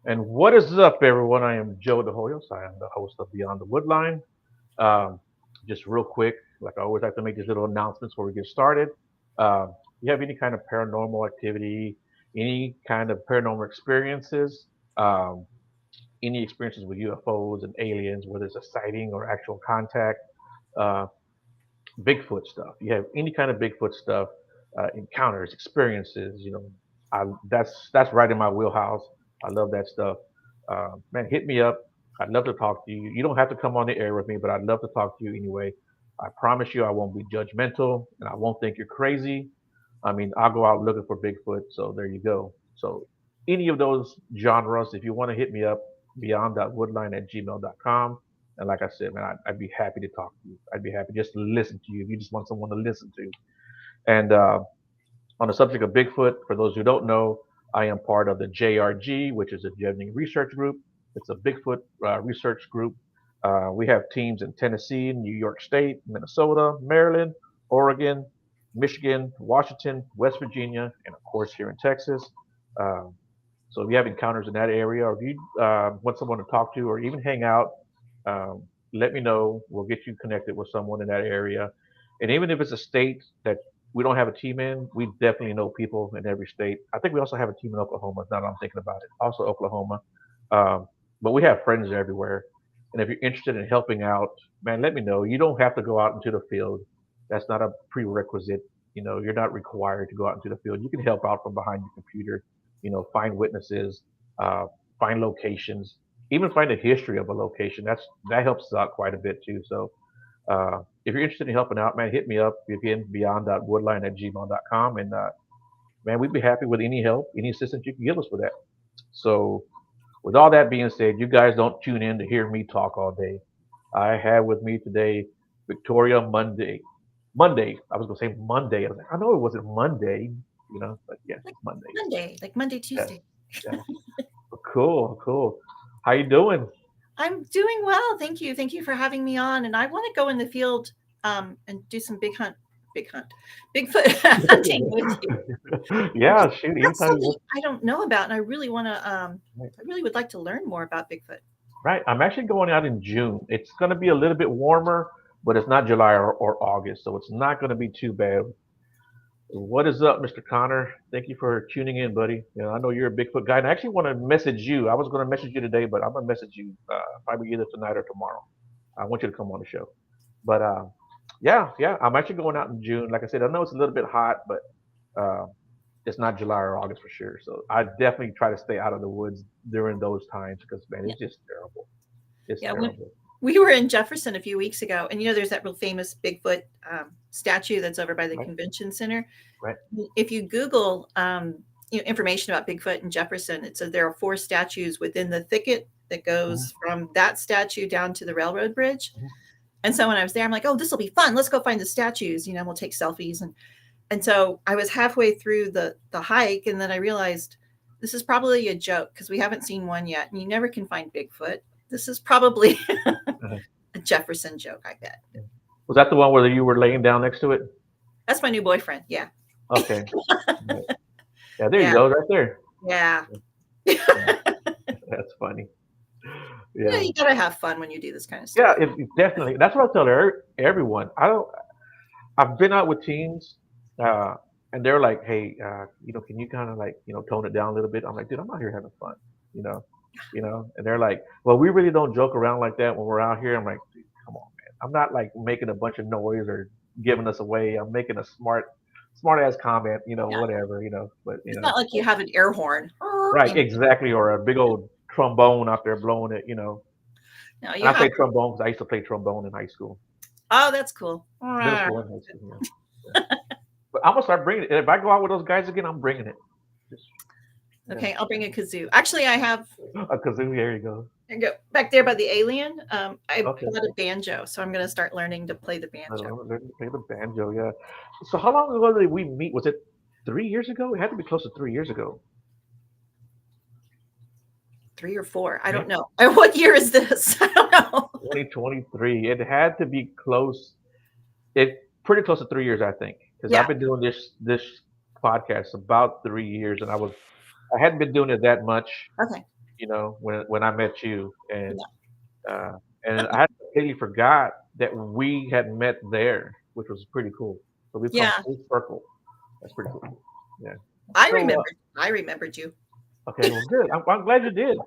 And what is up, everyone? I am Joe the Hoyos. I am the host of Beyond the Woodline. Um, just real quick, like I always like to make these little announcements before we get started. You have any kind of paranormal activity, any kind of paranormal experiences, um, any experiences with UFOs and aliens, whether it's a sighting or actual contact, uh, Bigfoot stuff. You have any kind of Bigfoot stuff, encounters, experiences. That's right in my wheelhouse. I love that stuff. Man, hit me up. I'd love to talk to you. You don't have to come on the air with me, but I'd love to talk to you anyway. I promise you, I won't be judgmental, and I won't think you're crazy. I mean, I'll go out looking for Bigfoot. So there you go. So any of those genres, if you want to hit me up, beyond.woodline@gmail.com. And like I said, man, I'd be happy to talk to you. I'd be happy just to listen to you if you just want someone to listen to. And on the subject of Bigfoot, for those who don't know, I am part of the JRG, which is a Genetic Research Group. It's a Bigfoot research group. We have teams in Tennessee, New York State, Minnesota, Maryland, Oregon, Michigan, Washington, West Virginia, and of course here in Texas. Um, so if you have encounters in that area, or if you want someone to talk to, or even hang out, um, let me know. We'll get you connected with someone in that area. And even if it's a state that we don't have a team in, we definitely know people in every state. I think we also have a team in Oklahoma. Now that I'm thinking about it, also Oklahoma. Um, but we have friends everywhere. And if you're interested in helping out, man, let me know. You don't have to go out into the field. That's not a prerequisite. You're not required to go out into the field. You can help out from behind your computer. Find witnesses, uh, find locations, even find the history of a location. That helps us out quite a bit too. So if you're interested in helping out, man, hit me up again beyond.woodline@gmail.com. And man, we'd be happy with any help, any assistance you can give us with that. So with all that being said, you guys don't tune in to hear me talk all day. I have with me today Victoria Monday. Monday. I was gonna say Monday. I was like, I know it wasn't Monday, but yes, Like it's Monday. Monday, like Monday, Yes, Tuesday. yes. Cool, cool. How you doing? I'm doing well. Thank you. Thank you for having me on. And I want to go in the field and do some big hunt, Bigfoot hunting with you. Yeah, Because shoot. that's Anytime you something want. I don't know about. And I really want to, Right. I really would like to learn more about Bigfoot. Right. I'm actually going out in June. It's going to be a little bit warmer, but it's not July or August, so it's not going to be too bad. What is up, Mr. Connor? Thank you for tuning in, buddy. I know you're a Bigfoot guy, and I actually want to message you. I was going to message you today, but I'm going to message you probably either tonight or tomorrow. I want you to come on the show. But yeah, yeah, I'm actually going out in June. Like I said, I know it's a little bit hot, but uh, it's not July or August for sure. So I definitely try to stay out of the woods during those times because man, Yeah. it's just terrible. It's Yeah. When terrible. we were in Jefferson a few weeks ago, and there's that real famous Bigfoot statue that's over by the Right, convention center. right. If you Google information about Bigfoot in Jefferson, it says there are four statues within the thicket that Mhm, goes from that statue down to the railroad bridge. mhm. And so when I was there, I'm like, oh, this will be fun. Let's go find the statues. We'll take selfies. And so I was halfway through the hike, and then I realized this is probably a joke because we haven't seen one yet, and you never can find Bigfoot. This is probably Uh-huh. a Jefferson joke, I bet. Was that the one where you were laying down next to it? That's my new boyfriend. Yeah. Okay. Right. Yeah, there you Yeah. go, right there. Yeah. Yeah, that's funny. Yeah, You gotta have fun when you do this kind of yeah, stuff. definitely. That's what I tell everyone. I don't. I've been out with teens, uh, and they're like, "Hey, can you kind of like, tone it down a little bit?" I'm like, "Dude, I'm out here having fun," you know, And they're like, "Well, we really don't joke around like that when we're out here." I'm like, "Dude, come on, man. I'm not like making a bunch of noise or giving us away. I'm making a smart ass comment, Yeah. whatever, But It's not like you have an air horn. right, You know, exactly, or a big old trombone out there blowing it. no, And you I have. say trombone because I used to play trombone in high school, Oh, that's cool. middle school and high school. Yeah. But I'm gonna start bringing it. If I go out with those guys again, I'm bringing it. Just yeah, Okay, I'll bring a kazoo. Actually, I have. a kazoo. There you go. I go back there by the alien. I Okay. bought a banjo, so I'm gonna start learning to play the banjo. Learn to play the banjo. Yeah. So how long ago did we meet? Was it 3 years ago? It had to be close to 3 years ago. 3 or 4. I don't Right? know. What year is this? I don't know. 2023. It had to be close. It pretty close to 3 years, I think, because Yeah. I've been doing this podcast about 3 years, and I hadn't been doing it that much. Okay. you know, when I met you, uh, and I had completely forgot that we had met there, which was pretty cool. So we've come Yeah, full circle. That's pretty cool. Yeah. I So remembered. I remembered you. okay, well, good. I'm glad you did.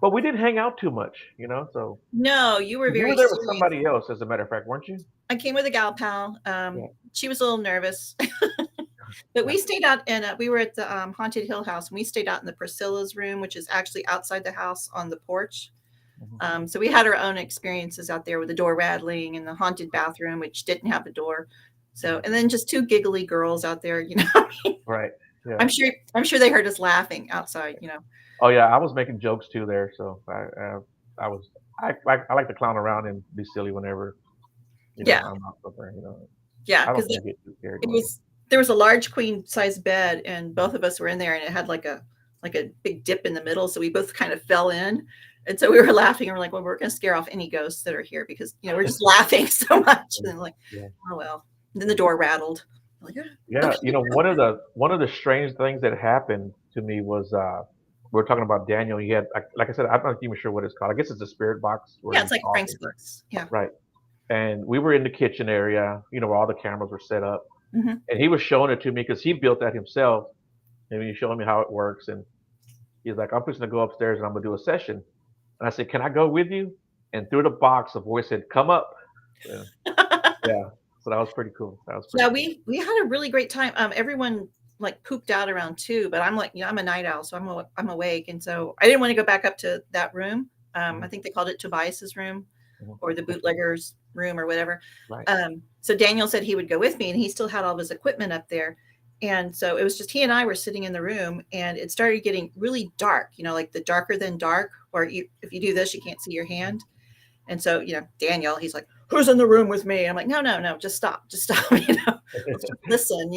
But we didn't hang out too much, you know. So No, you were you were very there with serious. somebody else, as a matter of fact, weren't you? I came with a gal pal. Yeah. She was a little nervous, but Yeah. we stayed out and we were at the Haunted Hill House, and we stayed out in the Priscilla's room, which is actually outside the house on the porch. Mhm. So we had our own experiences out there with the door rattling and the haunted bathroom, which didn't have a door. So, and then just two giggly girls out there, you know. Right. Yeah. I'm sure they heard us laughing outside, you know. Oh yeah, I was making jokes too there, so I was I like to clown around and be silly whenever Yeah, I'm out somewhere. yeah, I don't because want to get too carried it away. was there was a large queen size bed, and both of us were in there, and it had like a big dip in the middle, so we both kind of fell in. And so we were laughing, and we're like, well, we're going to scare off any ghosts that are here because we're just laughing so much. And then like, Yeah. oh well. And then the door rattled. I'm like, "Ah, Yeah, okay." one of the strange things that happened to me was we were talking about Daniel. He had like I said, I'm not even sure what it's called. I guess it's a spirit box where Yeah, you it's like talk Frank's in there. box. Yeah. Right. And we were in the kitchen area, where all the cameras were set up. Hmm. And he was showing it to me because he built that himself. And he was showing me how it works. And he's like, I'm just gonna go upstairs and I'm gonna do a session. And I said, can I go with you? And through the box, a voice said, come up. Yeah. Yeah. So that was pretty cool. That was pretty Yeah, cool. we had a really great time. Everyone like pooped out around 2, but I'm like, I'm a night owl, so I'm awake, and so I didn't want to go back up to that room. I Mhm, think they called it Tobias's room mhm. or the bootlegger's room or whatever. Right. So Daniel said he would go with me, and he still had all of his equipment up there. And so it was just he and I were sitting in the room, and it started getting really dark, like the darker than dark, or if you do this, you can't see your hand. And so, Daniel, he's like, who's in the room with me? And I'm like, no, no, no, just stop, let's just listen.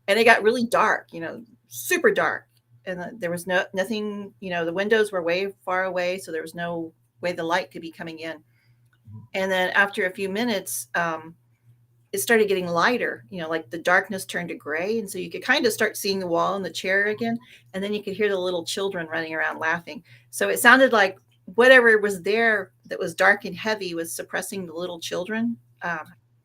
And it got really dark, super dark. And there was nothing, the windows were way far away. So there was no way the light could be coming in. And then after a few minutes, it started getting lighter, like the darkness turned to gray. And so you could kind of start seeing the wall and the chair again. And then you could hear the little children running around laughing. So it sounded like whatever was there that was dark and heavy was suppressing the little children.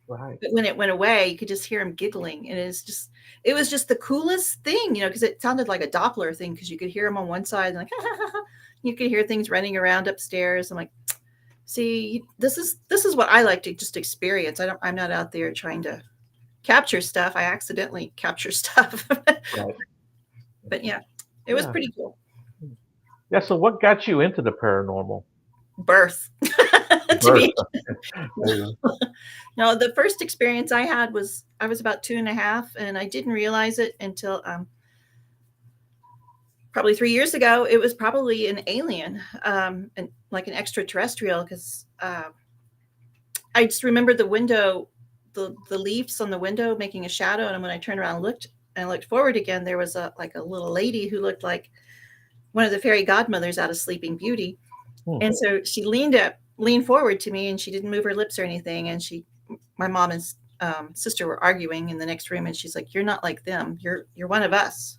Right. But when it went away, you could just hear them giggling. And it was just the coolest thing, because it sounded like a Doppler thing because you could hear them on one side and like, you could hear things running around upstairs. I'm like, see, this is what I like to just experience. I'm not out there trying to capture stuff. I accidentally capture stuff. Right. But yeah, it was Yeah. pretty cool. Yeah. So what got you into the paranormal? Birth. To Birth. be There you go. no, the first experience I had was I was about 2.5, and I didn't realize it until probably 3 years ago. It was probably an alien, and like an extraterrestrial, because I just remember the window, the leaves on the window making a shadow, and when I turned around and looked forward again, there was a little lady who looked like one of the fairy godmothers out of Sleeping Beauty. Hmm. And so she leaned forward to me, and she didn't move her lips or anything. And my mom and sister were arguing in the next room, and she's like, "You're not like them. You're one of us."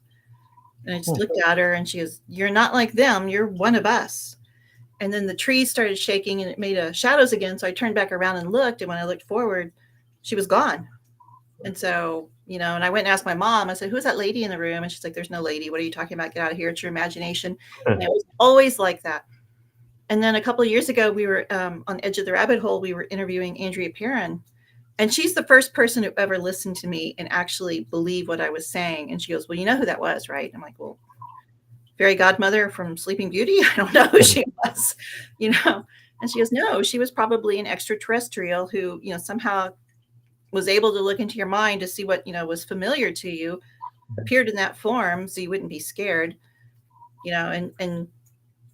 And I just Hmm. looked at her, and she goes, "You're not like them. You're one of us." And then the trees started shaking, and it made shadows again. So I turned back around and looked, and when I looked forward, she was gone. And so, and I went and asked my mom. I said, "Who's that lady in the room?" And she's like, "There's no lady. What are you talking about? Get out of here. It's your imagination." And it was always like that. And then a couple of years ago, we were on Edge of the Rabbit Hole. We were interviewing Andrea Perrin, and she's the first person who ever listened to me and actually believed what I was saying. And she goes, "Well, you know who that was, right?" I'm like, "Well, fairy godmother from Sleeping Beauty? I don't know who she was, you know." And she goes, "No, she was probably an extraterrestrial who, somehow was able to look into your mind to see what, was familiar to you, appeared in that form so you wouldn't be scared, and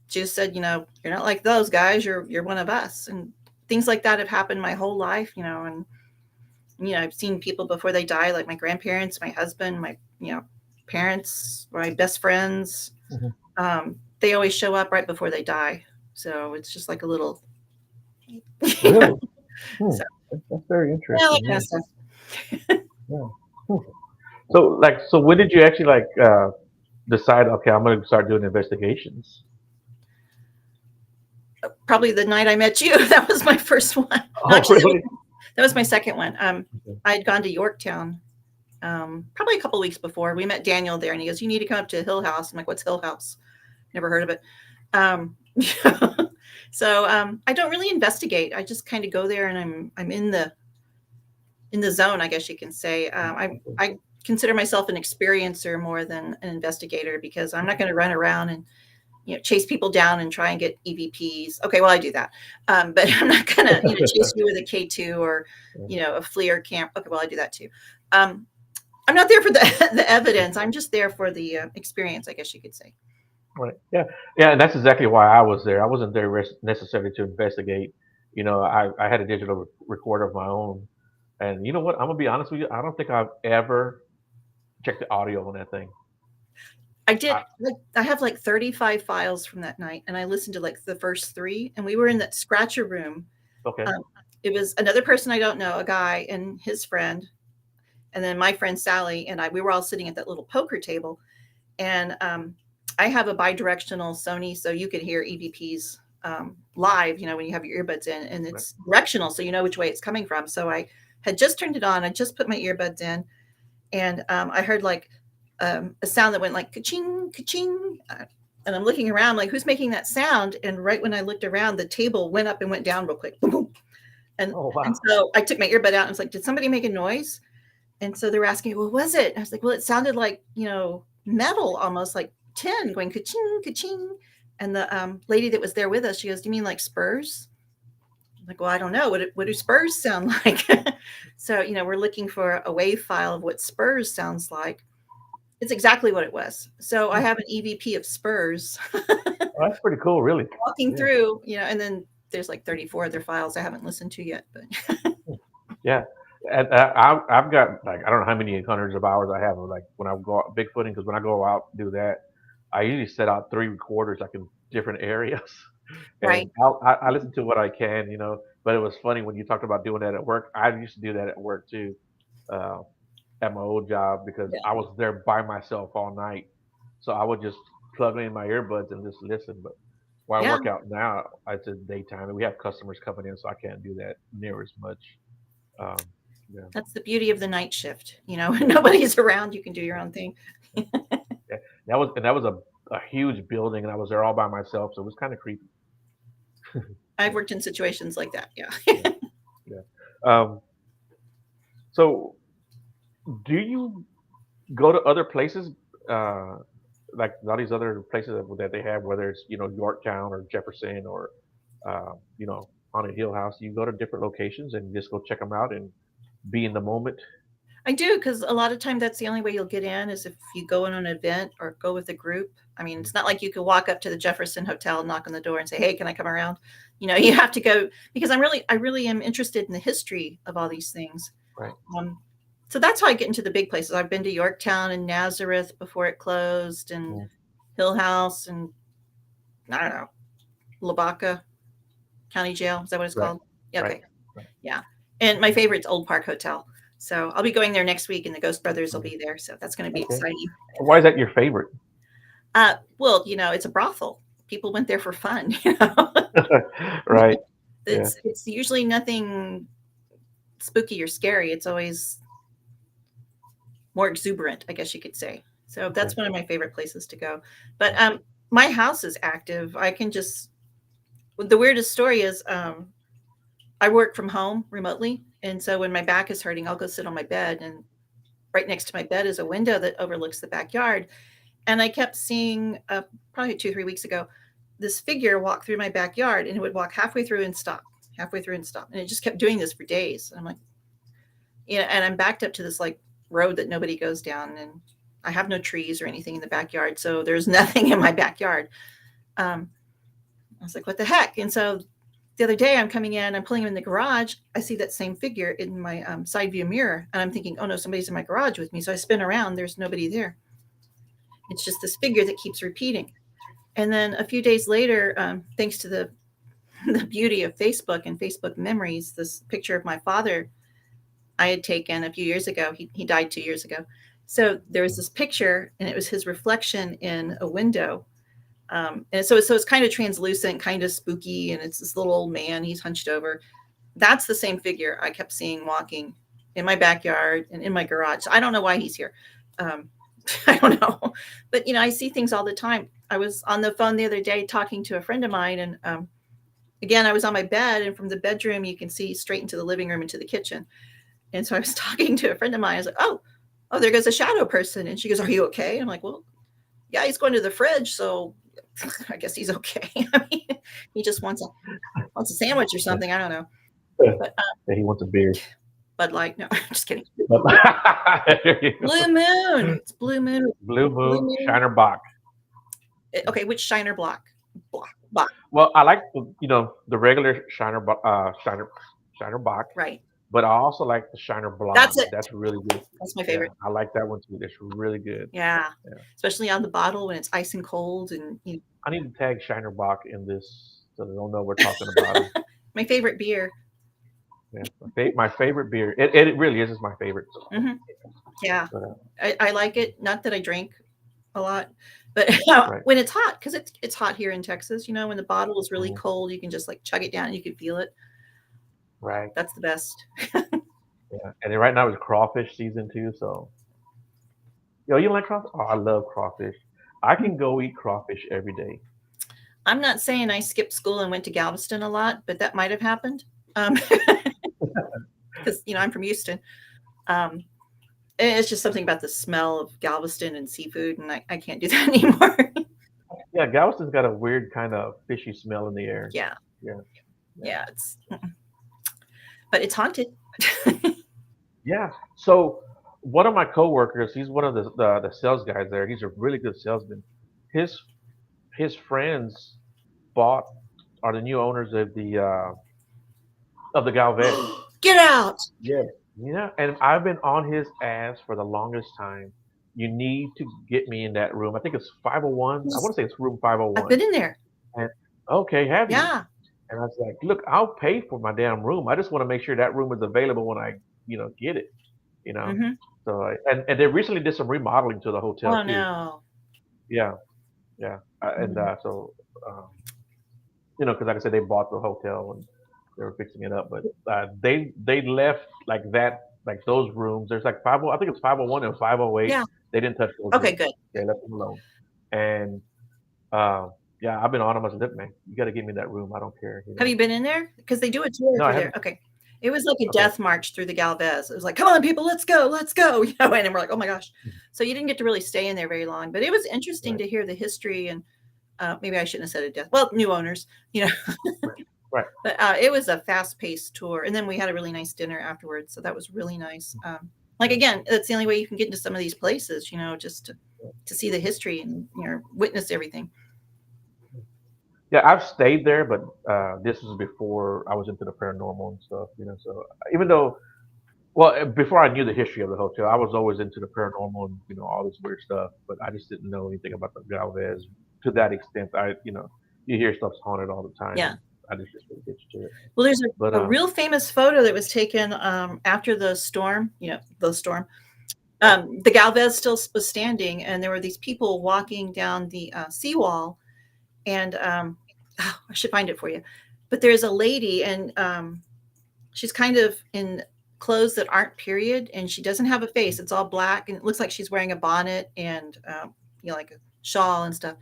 just said, you're not like those guys, you're one of us." And things like that have happened my whole life, and I've seen people before they die, like my grandparents, my husband, my parents, my best friends. Mhm. They always show up right before they die, so it's just like a little Really? Hmm. so That's very yeah, that interesting. kind Yeah. of stuff. Yeah. Hmm. So when did you actually like decide, okay, I'm going to start doing investigations? Probably the night I met you. That was my first one. No, Oh, actually, really? that was my second one. Okay. I had gone to Yorktown probably a couple weeks before. We met Daniel there, and he goes, "You need to come up to Hill House." I'm like, "What's Hill House? Never heard of it." Um, so I don't really investigate. I just kind of go there, and I'm in the zone, I guess you can say. I consider myself an experiencer more than an investigator because I'm not going to run around and chase people down and try and get EVPs. Okay, well I do that, but I'm not going to chase you with a K2 or a FLIR camp. Okay, well I do that too. I'm not there for the evidence. I'm just there for the experience, I guess you could say. Right. Yeah. Yeah. And that's exactly why I was there. I wasn't there necessarily to investigate. I had a digital recorder of my own. And you know what? I'm going to be honest with you. I don't think I've ever checked the audio on that thing. I did. I, I have like 35 files from that night, and I listened to like the first three. And we were in that scratcher room. okay. It was another person I don't know, a guy and his friend, and then my friend Sally and I. We were all sitting at that little poker table, and I have a bidirectional Sony, so you could hear EVPs live. When you have your earbuds in, and Right. it's directional, so you know which way it's coming from. So I had just turned it on. I just put my earbuds in, and I heard like a sound that went like ka-ching, ka-ching. And I'm looking around like, who's making that sound? And right when I looked around, the table went up and went down real quick. Boom, boom. And, Oh, and wow. so I took my earbud out and was like, did somebody make a noise? And so they were asking, what was it? And I was like, well, it sounded like, metal, almost like tin going ka-ching, ka-ching. And the lady that was there with us, she goes, do you mean like spurs? I'm like, well, I don't know. What do spurs sound like? So, we're looking for a wave file of what spurs sounds like. It's exactly what it was. So I have an EVP of spurs Oh, that's pretty cool, really. walking Yeah. through, and then there's like 34 other files I haven't listened to yet. But Yeah. And I've got like, I don't know how many hundreds of hours I have of like when I go out bigfooting, because when I go out and do that, I usually set out three recorders like in different areas. right. And I listen to what I can, But it was funny when you talked about doing that at work. I used to do that at work too, uh, at my old job because Yeah. I was there by myself all night. So I would just plug in my earbuds and just listen. But while I Yeah. work out now, it's a daytime and we have customers coming in, so I can't do that near as much. Um, yeah, That's the beauty of the night shift. When nobody's around, you can do your own thing. yeah. That was a huge building, and I was there all by myself, so it was kind of creepy. I've worked in situations like that. Yeah. Yeah, yeah. Um, so do you go to other places, uh, like all these other places that they have, whether it's Yorktown or Jefferson or Haunted Hill House? You go to different locations and just go check them out and be in the moment. I do, because a lot of time that's the only way you'll get in is if you go in on an event or go with a group. I mean, it's not like you could walk up to the Jefferson Hotel, knock on the door, and say, "Hey, can I come around?" You have to go because I really am interested in the history of all these things. Right. Um, so that's how I get into the big places. I've been to Yorktown and Nazareth before it closed, and Mm. Hill House, and I don't know, Lavaca County Jail. Is that what it's Right. called? Yeah, Right. okay, Right. yeah. And my favorite's Old Park Hotel. So I'll be going there next week, and the Ghost Brothers will Mm. be there. So that's going to be Okay. exciting. Why is that your favorite? Well, it's a brothel. People went there for fun. Right. Yeah. It's usually nothing spooky or scary. It's always more exuberant, I guess you could say. So Okay. that's one of my favorite places to go. But my house is active. I can just. The weirdest story is I work from home remotely, and so when my back is hurting, I'll go sit on my bed, and right next to my bed is a window that overlooks the backyard. And I kept seeing, probably 2 or 3 weeks ago, this figure walk through my backyard, and it would walk halfway through and stop, halfway through and stop, and it just kept doing this for days. And I'm like, and I'm backed up to this like road that nobody goes down, and I have no trees or anything in the backyard, so there's nothing in my backyard. Um, I was like, what the heck? And so the other day I'm coming in, I'm pulling him in the garage. I see that same figure in my side view mirror, and I'm thinking, oh no, somebody's in my garage with me. So I spin around, there's nobody there. It's just this figure that keeps repeating. And then a few days later, thanks to the beauty of Facebook and Facebook memories, this picture of my father I had taken a few years ago. He died 2 years ago. So there was this picture, and it was his reflection in a window. And so it's kind of translucent, kind of spooky, and it's this little old man. He's hunched over. That's the same figure I kept seeing walking in my backyard and in my garage. I don't know why he's here. Um, I don't know, but I see things all the time. I was on the phone the other day talking to a friend of mine, and again, I was on my bed, and from the bedroom you can see straight into the living room, into the kitchen. And so I was talking to a friend of mine. I was like, "Oh, there goes a shadow person," and she goes, "Are you okay?" And I'm like, "Well, yeah, he's going to the fridge, so I guess he's okay." I mean, he just wants a sandwich or something. I don't know, but Yeah, he wants a beer. Bud Light. No, I'm just kidding. There you go. Blue Moon. It's Blue Moon. Blue Blue Moon, Moon. Shiner Bock. Okay, which Shiner block? Block. Well, I like the regular Shiner Shiner Bock, Right. but I also like the Shiner Blonde. That's it. That's really good. That's my Yeah, favorite. I like that one too. That's really good. Yeah. Yeah. Especially on the bottle when it's ice and cold, and I need to tag Shiner Bock in this so they don't know we're talking about him. my favorite beer. Yeah, my favorite beer. It really is. It's my favorite. Hmm. Yeah, But, I like it. Not that I drink a lot, but right. when it's hot, because it's hot here in Texas. When the bottle is really Mhm. cold, you can just like chug it down and you can feel it. Right. That's the best. Yeah. And then right now it's crawfish season too. So, you like crawfish? Oh, I love crawfish. I can go eat crawfish every day. I'm not saying I skipped school and went to Galveston a lot, but that might have happened. Because I'm from Houston. Um, and it's just something about the smell of Galveston and seafood, and I can't do that anymore. Yeah, Galveston's got a weird kind of fishy smell in the air. Yeah, Yeah. yeah, but it's haunted. Yeah. So one of my coworkers, he's one of the sales guys there. He's a really good salesman. His his friends bought are the new owners of the Galvez. Get out! Yeah. Yeah. And I've been on his ass for the longest time. You need to get me in that room. I think it's 501. I want to say it's room I've 501. been in there. And okay, have you? Yeah. And I was like, look, I'll pay for my damn room. I just want to make sure that room is available when I, get it. You know. Hmm. So and they recently did some remodeling to the hotel Oh too. no. Yeah, yeah. And Mhm. so because like I said, they bought the hotel and they were fixing it up, but they left like that, like those rooms. There's like 50. I think it's 501 and 508. Yeah. They didn't touch those Okay, rooms. good. They left them alone. And uh, yeah, I've been on them. I said, look, man, you got to give me that room. I don't care. Have you been in there? Because they do a tour No, I through there. haven't. Okay. It was like a Okay. death march through the Galvez. It was like, come on, people, let's go, let's go. And we're like, oh my gosh. So you didn't get to really stay in there very long, but it was interesting Right. to hear the history. And maybe I shouldn't have said a death. Well, new owners, Right. but it was a fast paced tour. And then we had a really nice dinner afterwards. So that was really nice. Like, again, that's the only way you can get into some of these places, just to see the history and, witness everything. Yeah, I've stayed there, but this was before I was into the paranormal and stuff. So even though, well, before I knew the history of the hotel, I was always into the paranormal and all this weird stuff. But I just didn't know anything about the Galvez to that extent. You hear stuff's haunted all the time. Yeah. I just didn't get to it. Well, there's But a real famous photo that was taken after the storm, the storm. The Galvez still was standing, and there were these people walking down the seawall. And I should find it for you. But there's a lady, and she's kind of in clothes that aren't period, and she doesn't have a face. It's all black, and it looks like she's wearing a bonnet and like a shawl and stuff.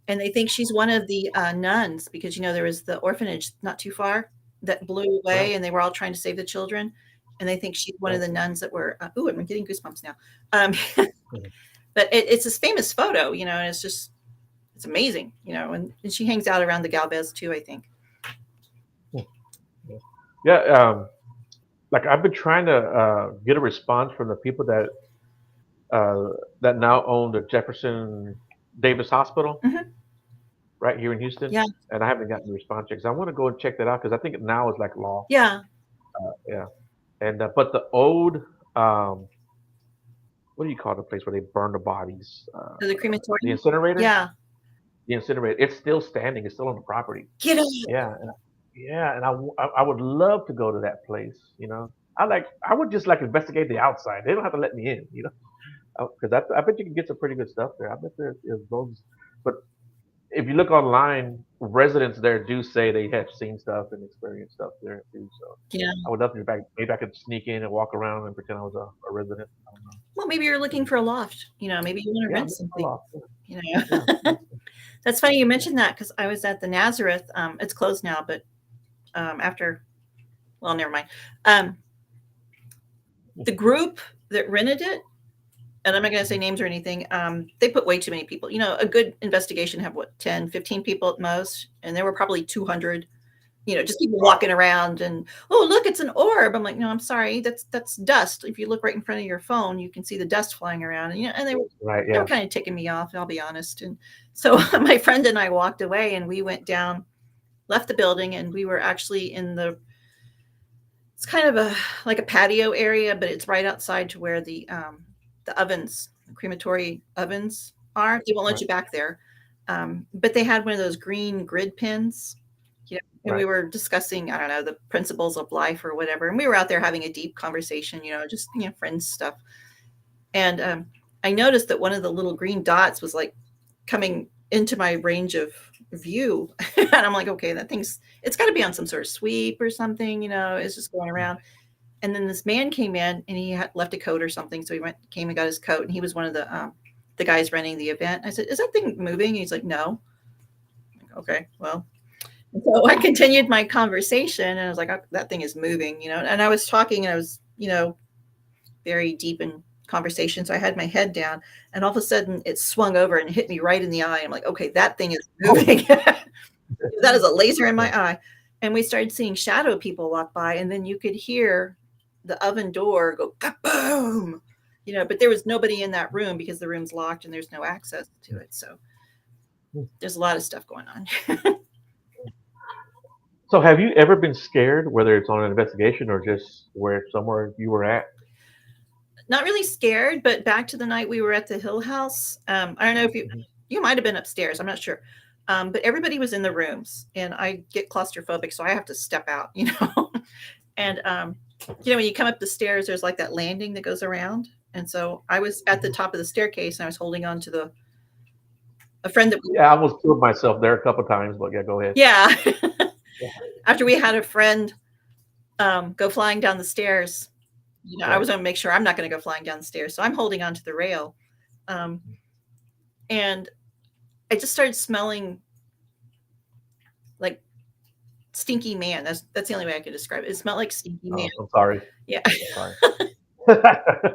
And they think she's one of the nuns because there was the orphanage not too far that blew away, right. and they were all trying to save the children. And they think she's one of the nuns that were. Ooh, I'm getting goosebumps now. But it's this famous photo, and it's amazing, and she hangs out around the Galvez too, I think. Yeah. Like I've been trying to get a response from the people that now own the Jefferson Davis Hospital. Mhm. Right here in Houston. Yeah. And I haven't gotten a response yet because I want to go and check that out because I think now is like law. Yeah. Yeah. And but the old, what do you call the place where they burn the bodies? So the crematorium. The incinerator. Yeah. The incinerator. It's still standing. It's still on the property. Get out. Yeah. And I would love to go to that place. I would just like investigate the outside. They don't have to let me in. Because I bet you can get some pretty good stuff there. I bet there is those. But if you look online, residents there do say they have seen stuff and experienced stuff there too. So Yeah. I would love to be back. Maybe I could sneak in and walk around and pretend I was a resident. I don't know. Well, maybe you're looking for a loft. Maybe you want to Yeah, rent I'm something. off. You Yeah, know. That's funny you mentioned that because I was at the Nazareth. It's closed now, but after, well, never mind. Um, the group that rented it, and I'm not going to say names or anything, they put way too many people. A good investigation have what, 10, 15 people at most, and there were probably 200. Just people wow. walking around and, oh, look, it's an orb. I'm like, no, I'm sorry, that's dust. If you look right in front of your phone, you can see the dust flying around. And they were Right. they were Yeah. kind of ticking me off, I'll be honest. And so my friend and I walked away, and we went down, left the building, and we were actually in it's kind of like a patio area, but it's right outside to where the ovens, the crematory ovens are. They won't let Right. you back there. But they had one of those green grid pins, and we Right. were discussing, I don't know, the principles of life or whatever. And we were out there having a deep conversation, just, friends stuff. And I noticed that one of the little green dots was like coming into my range of view. And I'm like, okay, it's got to be on some sort of sweep or something, it's just going around. And then this man came in, and he had left a coat or something. So he came and got his coat, and he was one of the guys running the event. I said, is that thing moving? And he's like, no. I'm like, okay, well. So I continued my conversation, and I was like, oh, that thing is moving, and I was talking, and I was, very deep in conversation. So I had my head down, and all of a sudden it swung over and hit me right in the eye. I'm like, okay, that thing is Oh. moving. That is a laser in Yeah. my eye. And we started seeing shadow people walk by, and then you could hear the oven door go kaboom, but there was nobody in that room because the room's locked and there's no access to it. So there's a lot of stuff going on. So have you ever been scared, whether it's on an investigation or just where somewhere you were at? Not really scared, but back to the night we were at the Hill House. I don't know if Mhm. you might have been upstairs. I'm not sure. But everybody was in the rooms, and I get claustrophobic, so I have to step out. And when you come up the stairs, there's like that landing that goes around. And so I was at the Mhm. top of the staircase, and I was holding on to a friend that we, Yeah, I almost killed myself there a couple times, but yeah, go ahead. yeah. Yeah. After we had a friend go flying down the stairs, I Right. was going to make sure I'm not going to go flying down the stairs. So I'm holding on to the rail. Um, and I just started smelling like stinky man. That's the only way I could describe it. It smelled like stinky man. Oh, I'm sorry. Yeah. I'm sorry.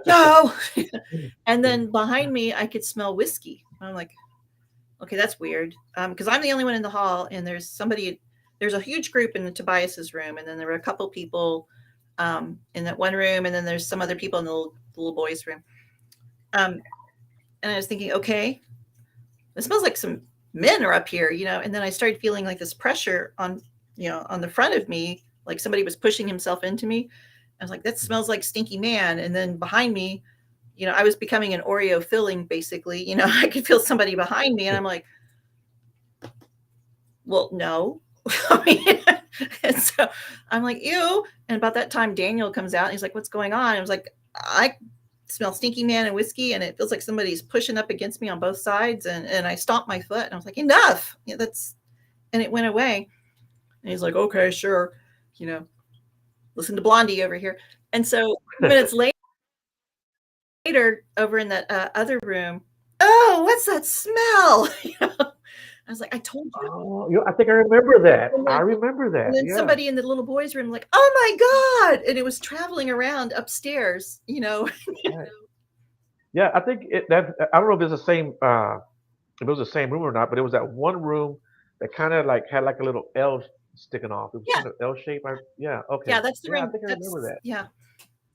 No. And then behind me, I could smell whiskey. I'm like, okay, that's weird. Because I'm the only one in the hall, and there's a huge group in the Tobias's room, and then there were a couple people in that one room, and then there's some other people in the little boys' room. Um, and I was thinking, okay, it smells like some men are up here, and then I started feeling like this pressure on the front of me, like somebody was pushing himself into me. I was like, that smells like stinky man. And then behind me, I was becoming an Oreo filling, basically. I could feel somebody behind me, and I'm like, well, no. I mean, and so I'm like, ew. And about that time, Daniel comes out, and he's like, what's going on? I was like, I smell stinky man and whiskey, and it feels like somebody's pushing up against me on both sides. And I stomped my foot, and I was like, enough. And it went away. And he's like, okay, sure. You know, listen to Blondie over here. And so minutes later, over in that other room, oh, what's that smell? I was like, I told you. Oh, I think I remember that. And I then, remember and that. then Yeah. somebody in the little boys' room, like, oh my God. And it was traveling around upstairs. Right. Yeah, I think that I don't know if it's the same if it was the same room or not, but it was that one room that kind of like had like a little L sticking off. It was Yeah. kind of L shape. Yeah, okay. Yeah. That's the Yeah, I room. think I remember that. Yeah.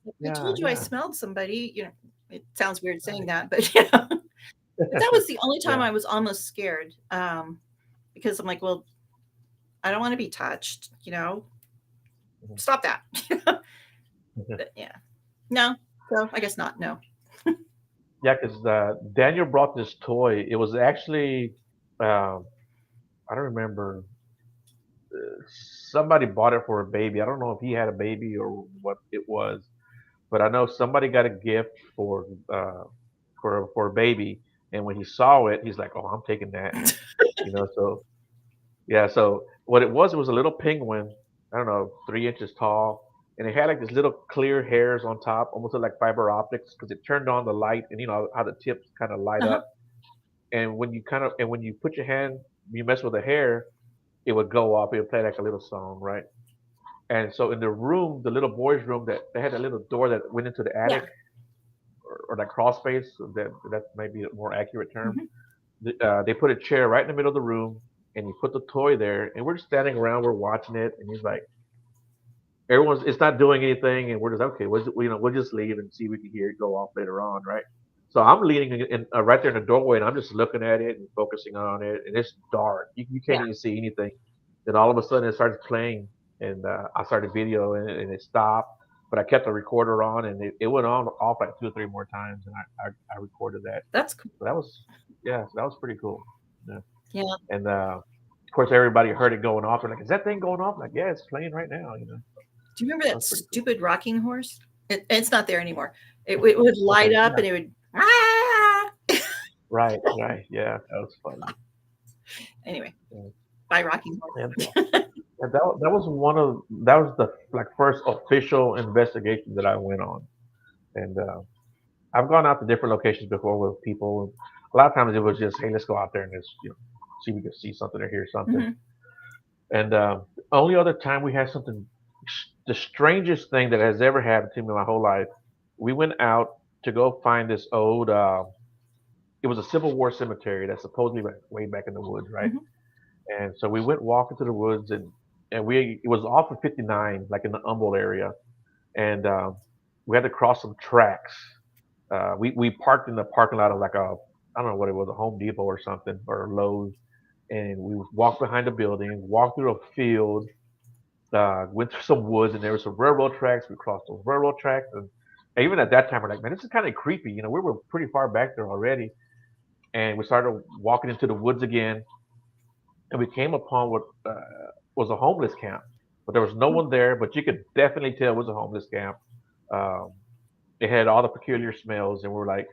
I Yeah, told you I yeah. smelled somebody. It sounds weird saying Right. that, but yeah. But that was the only time Yeah. I was almost scared. Because I'm like, well, I don't want to be touched. Mhm. Stop that. But yeah. No. So I guess not. No. Yeah, because Daniel brought this toy. It was actually um, I don't remember. Somebody bought it for a baby. I don't know if he had a baby or what it was, but I know somebody got a gift for for a baby. And when he saw it, he's like, "Oh, I'm taking that." So yeah. So what it was a little penguin. I don't know, 3 inches tall, and it had like this little clear hairs on top, almost looked like fiber optics, because it turned on the light, and you know how the tips kind of light Uh-huh. up. And when you put your hand, you mess with the hair, it would go off. It would play like a little song, right? And so in the room, the little boy's room, that they had a little door that went into the attic, Yeah. or that crawl space. That might be a more accurate term. Hmm. They put a chair right in the middle of the room, and you put the toy there, and we're just standing around, we're watching it, and he's like, everyone's it's not doing anything, and we're just okay. We'll just leave and see if we can hear it go off later on, right? So I'm leaning right there in the doorway, and I'm just looking at it and focusing on it, and it's dark. You can't Yeah. even see anything. Then all of a sudden it started playing, and I started videoing it, and it stopped. But I kept the recorder on, and it went on off like 2 or 3 more times, and I recorded that. That's cool. So that was yeah, so that was pretty cool. Yeah. Yeah. And of course everybody heard it going off. They're like, "Is that thing going off?" I'm like, yeah, it's playing right now. Do you remember That that was pretty cool. stupid rocking horse? It's not there anymore. It would light Okay, up yeah. and it would. Ah! Right, right. Yeah, that was funny. Anyway, Yeah. by rocking And, horse. that was the like first official investigation that I went on. And I've gone out to different locations before with people. A lot of times it was just, hey, let's go out there and just see if we can see something or hear something. Hmm. And only other time we had something, the strangest thing that has ever happened to me my whole life. We went out to go find this old. It was a Civil War cemetery that's supposedly way back in the woods, right? Hmm. And so we went walking through the woods, and it was off of 59, like in the Humboldt area, and we had to cross some tracks. We parked in the parking lot of like I don't know what it was, a Home Depot or something, or Lowe's, and we walked behind the building, walked through a field, went through some woods, and there were some railroad tracks. We crossed those railroad tracks, and even at that time, we're like, man, this is kind of creepy. We were pretty far back there already, and we started walking into the woods again, and we came upon what was a homeless camp, but there was no one there. But you could definitely tell it was a homeless camp. Um, it had all the peculiar smells, and we were like,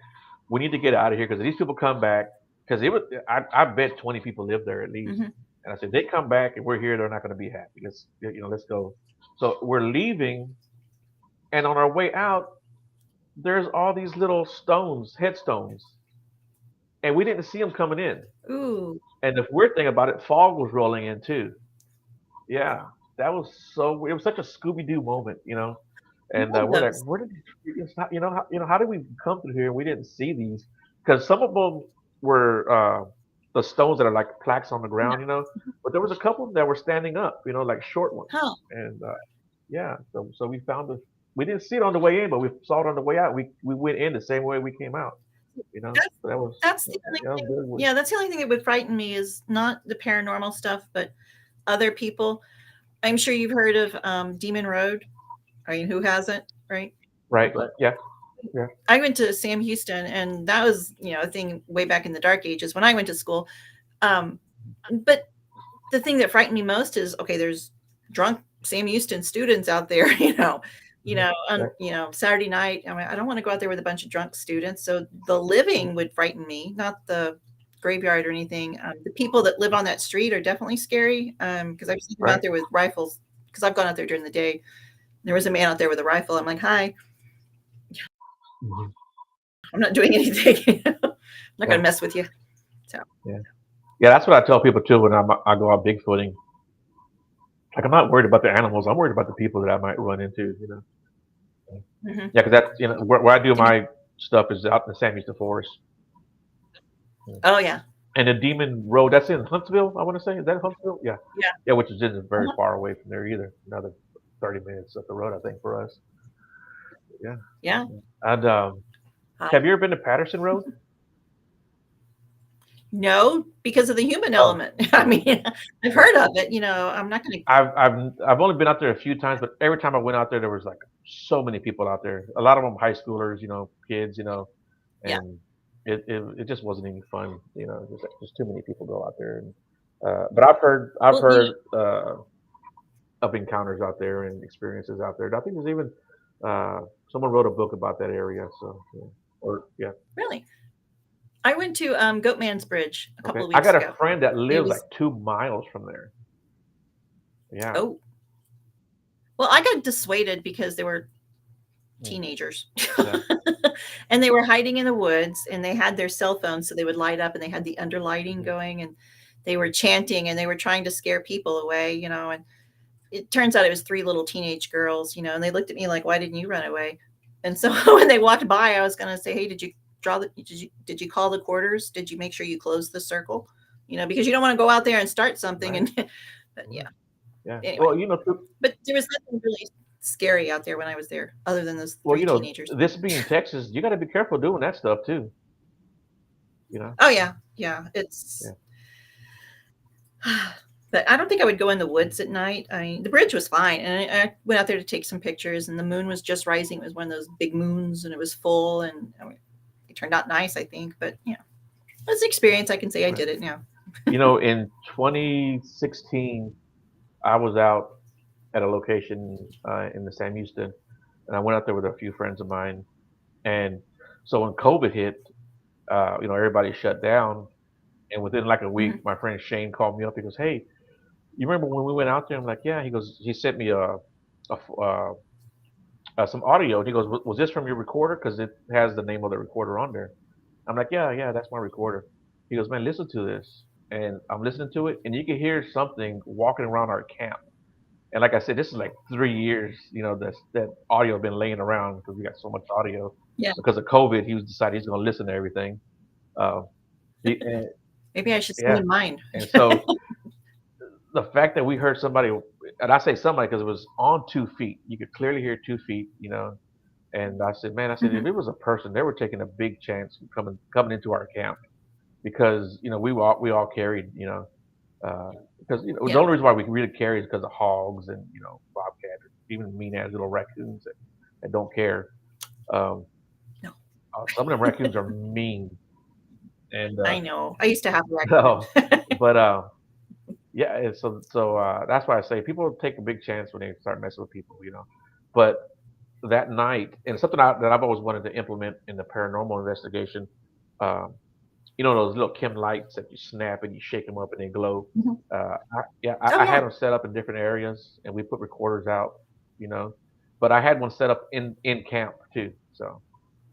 we need to get out of here because if these people come back, because it was, I bet 20 people live there at least. Hmm. And I said, they come back and we're here, they're not going to be happy. Let's go. So we're leaving, and on our way out, there's all these little stones, headstones, and we didn't see them coming in. Ooh. And the weird thing about it, fog was rolling in too. Yeah, that was so. It was such a Scooby Doo moment. I And love we're like, those. where did how did we come through here and we didn't see these? Because some of them were the stones that are like plaques on the Yeah. ground. But there was a couple that were standing up, like short ones. Huh. And yeah, so we found the. We didn't see it on the way in, but we saw it on the way out. We went in the same way we came out. That's So that was that's the only that was thing. good one. Yeah, that's the only thing that would frighten me is not the paranormal stuff, but other people. I'm sure you've heard of Demon Road. I mean, who hasn't, right? Right? But Yeah, yeah. I went to Sam Houston, and that was a thing way back in the dark ages when I went to school. Um, but the thing that frightened me most is okay, there's drunk Sam Houston students out there, Mhm. on Right. Saturday night. I mean, I don't want to go out there with a bunch of drunk students. So the living would frighten me, not the graveyard or anything. The people that live on that street are definitely scary because I've seen them out Right. there with rifles. Because I've gone out there during the day. There was a man out there with a rifle. I'm like, hi, Mhm. I'm not doing anything. I'm not going to Right. mess with you. So, Yeah. Yeah, that's what I tell people too when I go out bigfooting. Like I'm not worried about the animals. I'm worried about the people that I might run into. mhm. Yeah, because that's where I do Yeah. my stuff is out in the San Houston Forest. Yeah. Oh, yeah. And the Demon Road, that's in Huntsville. I want to say, is that Huntsville? Yeah, Yeah. yeah, which isn't very Uh-huh. far away from there either. Another 30 minutes up the road, I think, for us. Yeah. Yeah. And Hi. have you ever been to Patterson Road? No, because of the human Oh, element. I yeah. mean, I've Yeah. heard of it. I'm not going to. I've only been out there a few times, but every time I went out there was like so many people out there. A lot of them high schoolers, kids, Yeah. and it just wasn't any fun. Just too many people go out there. And but I've Well, heard of encounters out there and experiences out there. I think there's even uh, someone wrote a book about that area. So yeah. Or yeah, really. I went to Goatman's Bridge a couple Okay. of I weeks got a ago. friend that It lives like was 2 miles from there. Yeah. oh well, I got dissuaded because they were Mm, teenagers. yeah. And they were hiding in the woods and they had their cell phones so they would light up and they had the underlighting Mm, going and they were chanting and they were trying to scare people away, and it turns out it was three little teenage girls, and they looked at me like, why didn't you run away? And so when they walked by, I was going to say, hey, did you call the quarters? Did you make sure you closed the circle? Because you don't want to go out there and start something. right. And but yeah, Right. Yeah. anyway, Well, but there was nothing really scary out there when I was there other than those well, three teenagers. this being Texas, you got to be careful doing that stuff too. You know. Oh yeah. Yeah. Yeah. It's, but I don't think I would go in the woods at night. I mean, the bridge was fine. And I went out there to take some pictures and the moon was just rising. It was one of those big moons and it was full and it turned out nice, I think. But yeah, it was an experience. I can say I Right. did it now. In 2016, I was out at a location in the Sam Houston, and I went out there with a few friends of mine. And so when COVID hit, everybody shut down. And within like a week, Mhm. my friend Shane called me up. He goes, "Hey, you remember when we went out there?" I'm like, "Yeah." He goes, he sent me some audio. And he goes, "Was this from your recorder? Because it has the name of the recorder on there." I'm like, "Yeah, yeah, that's my recorder." He goes, "Man, listen to this." And I'm listening to it, and you can hear something walking around our camp. And like I said, this is like 3 years, that audio been laying around because we got so much audio. Yeah. Because of COVID, he was decided he's going to listen to everything. Uh, and, Maybe I should send yeah, him mine. and so the fact that we heard somebody, and I say somebody because it was on 2 feet, you could clearly hear 2 feet. And I said, man, I said if Mhm. it was a person, they were taking a big chance coming into our camp because we all carried, because the Yeah. only reason why we can really carry is because of hogs and bobcats, even mean ass little raccoons that don't care. Um, No, some of them raccoons are mean, and I know. I used to have a no, raccoon. but yeah, and so that's why I say people take a big chance when they start messing with people. But that night, and something that I've always wanted to implement in the paranormal investigation, um, those little Kim lights that you snap and you shake them up and they glow. Mhm. Yeah, Oh I had yeah. them set up in different areas, and we put recorders out, you know. But I had one set up in camp too, so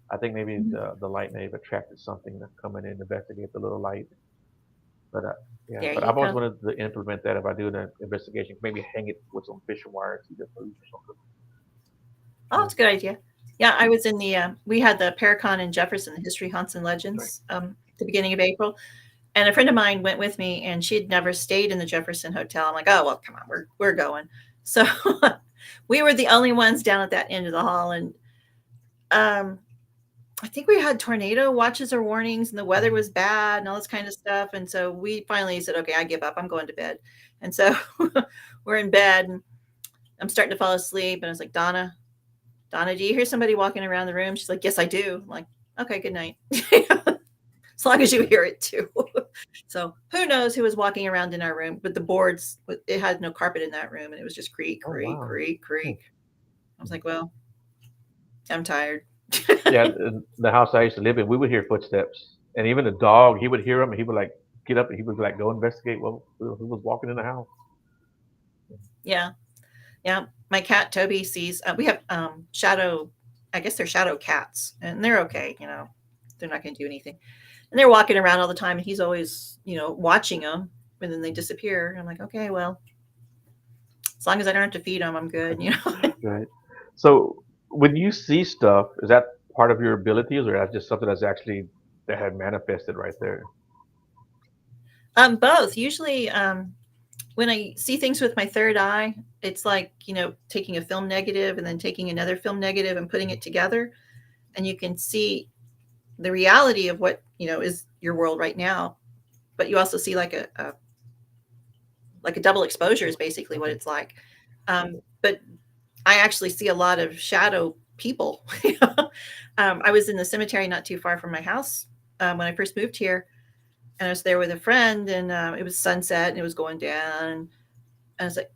I think maybe Mhm. the light may have attracted something to come in and investigate the little light. But yeah, There but you I've always go. wanted to implement that if I do an investigation, maybe hang it with some fishing wire, see the food or Oh, something. it's a good idea. Yeah, I was in the we had the Paracon in Jefferson, the History Haunts and Right. Legends, at the beginning of April. And a friend of mine went with me and she'd never stayed in the Jefferson Hotel. I'm like, oh well, come on, we're going. So we were the only ones down at that end of the hall. And um I think we had tornado watches or warnings and the weather Mhm. was bad and all this kind of stuff. And so we finally said, okay, I give up. I'm going to bed. And so we're in bed and I'm starting to fall asleep. And I was like, Donna, do you hear somebody walking around the room? She's like, yes, I do. I'm like, okay, good night. As long as you hear it too. So who knows who was walking around in our room, but the boards, it had no carpet in that room and it was just creak, Oh creak, wow. creak, Hmm. creak. I was like, well, I'm tired. Yeah, the house I used to live in, we would hear footsteps, and even the dog, he would hear them, and he would like get up, and he would like go investigate who was walking in the house. Yeah. Yeah. My cat Toby sees, we have shadow, I guess they're shadow cats and they're okay. They're not going to do anything. And they're walking around all the time and he's always, watching them and then they disappear. I'm like, okay, well, as long as I don't have to feed them, I'm good. Right. So when you see stuff, is that part of your abilities, or that's just something that had manifested right there? Both. Usually, when I see things with my third eye, it's like, taking a film negative and then taking another film negative and putting it together. And you can see the reality of what, is your world right now. But you also see like a double exposure is basically what Okay. it's like. But I actually see a lot of shadow people. I was in the cemetery not too far from my house when I first moved here, and I was there with a friend, and it was sunset and it was going down, and I was like,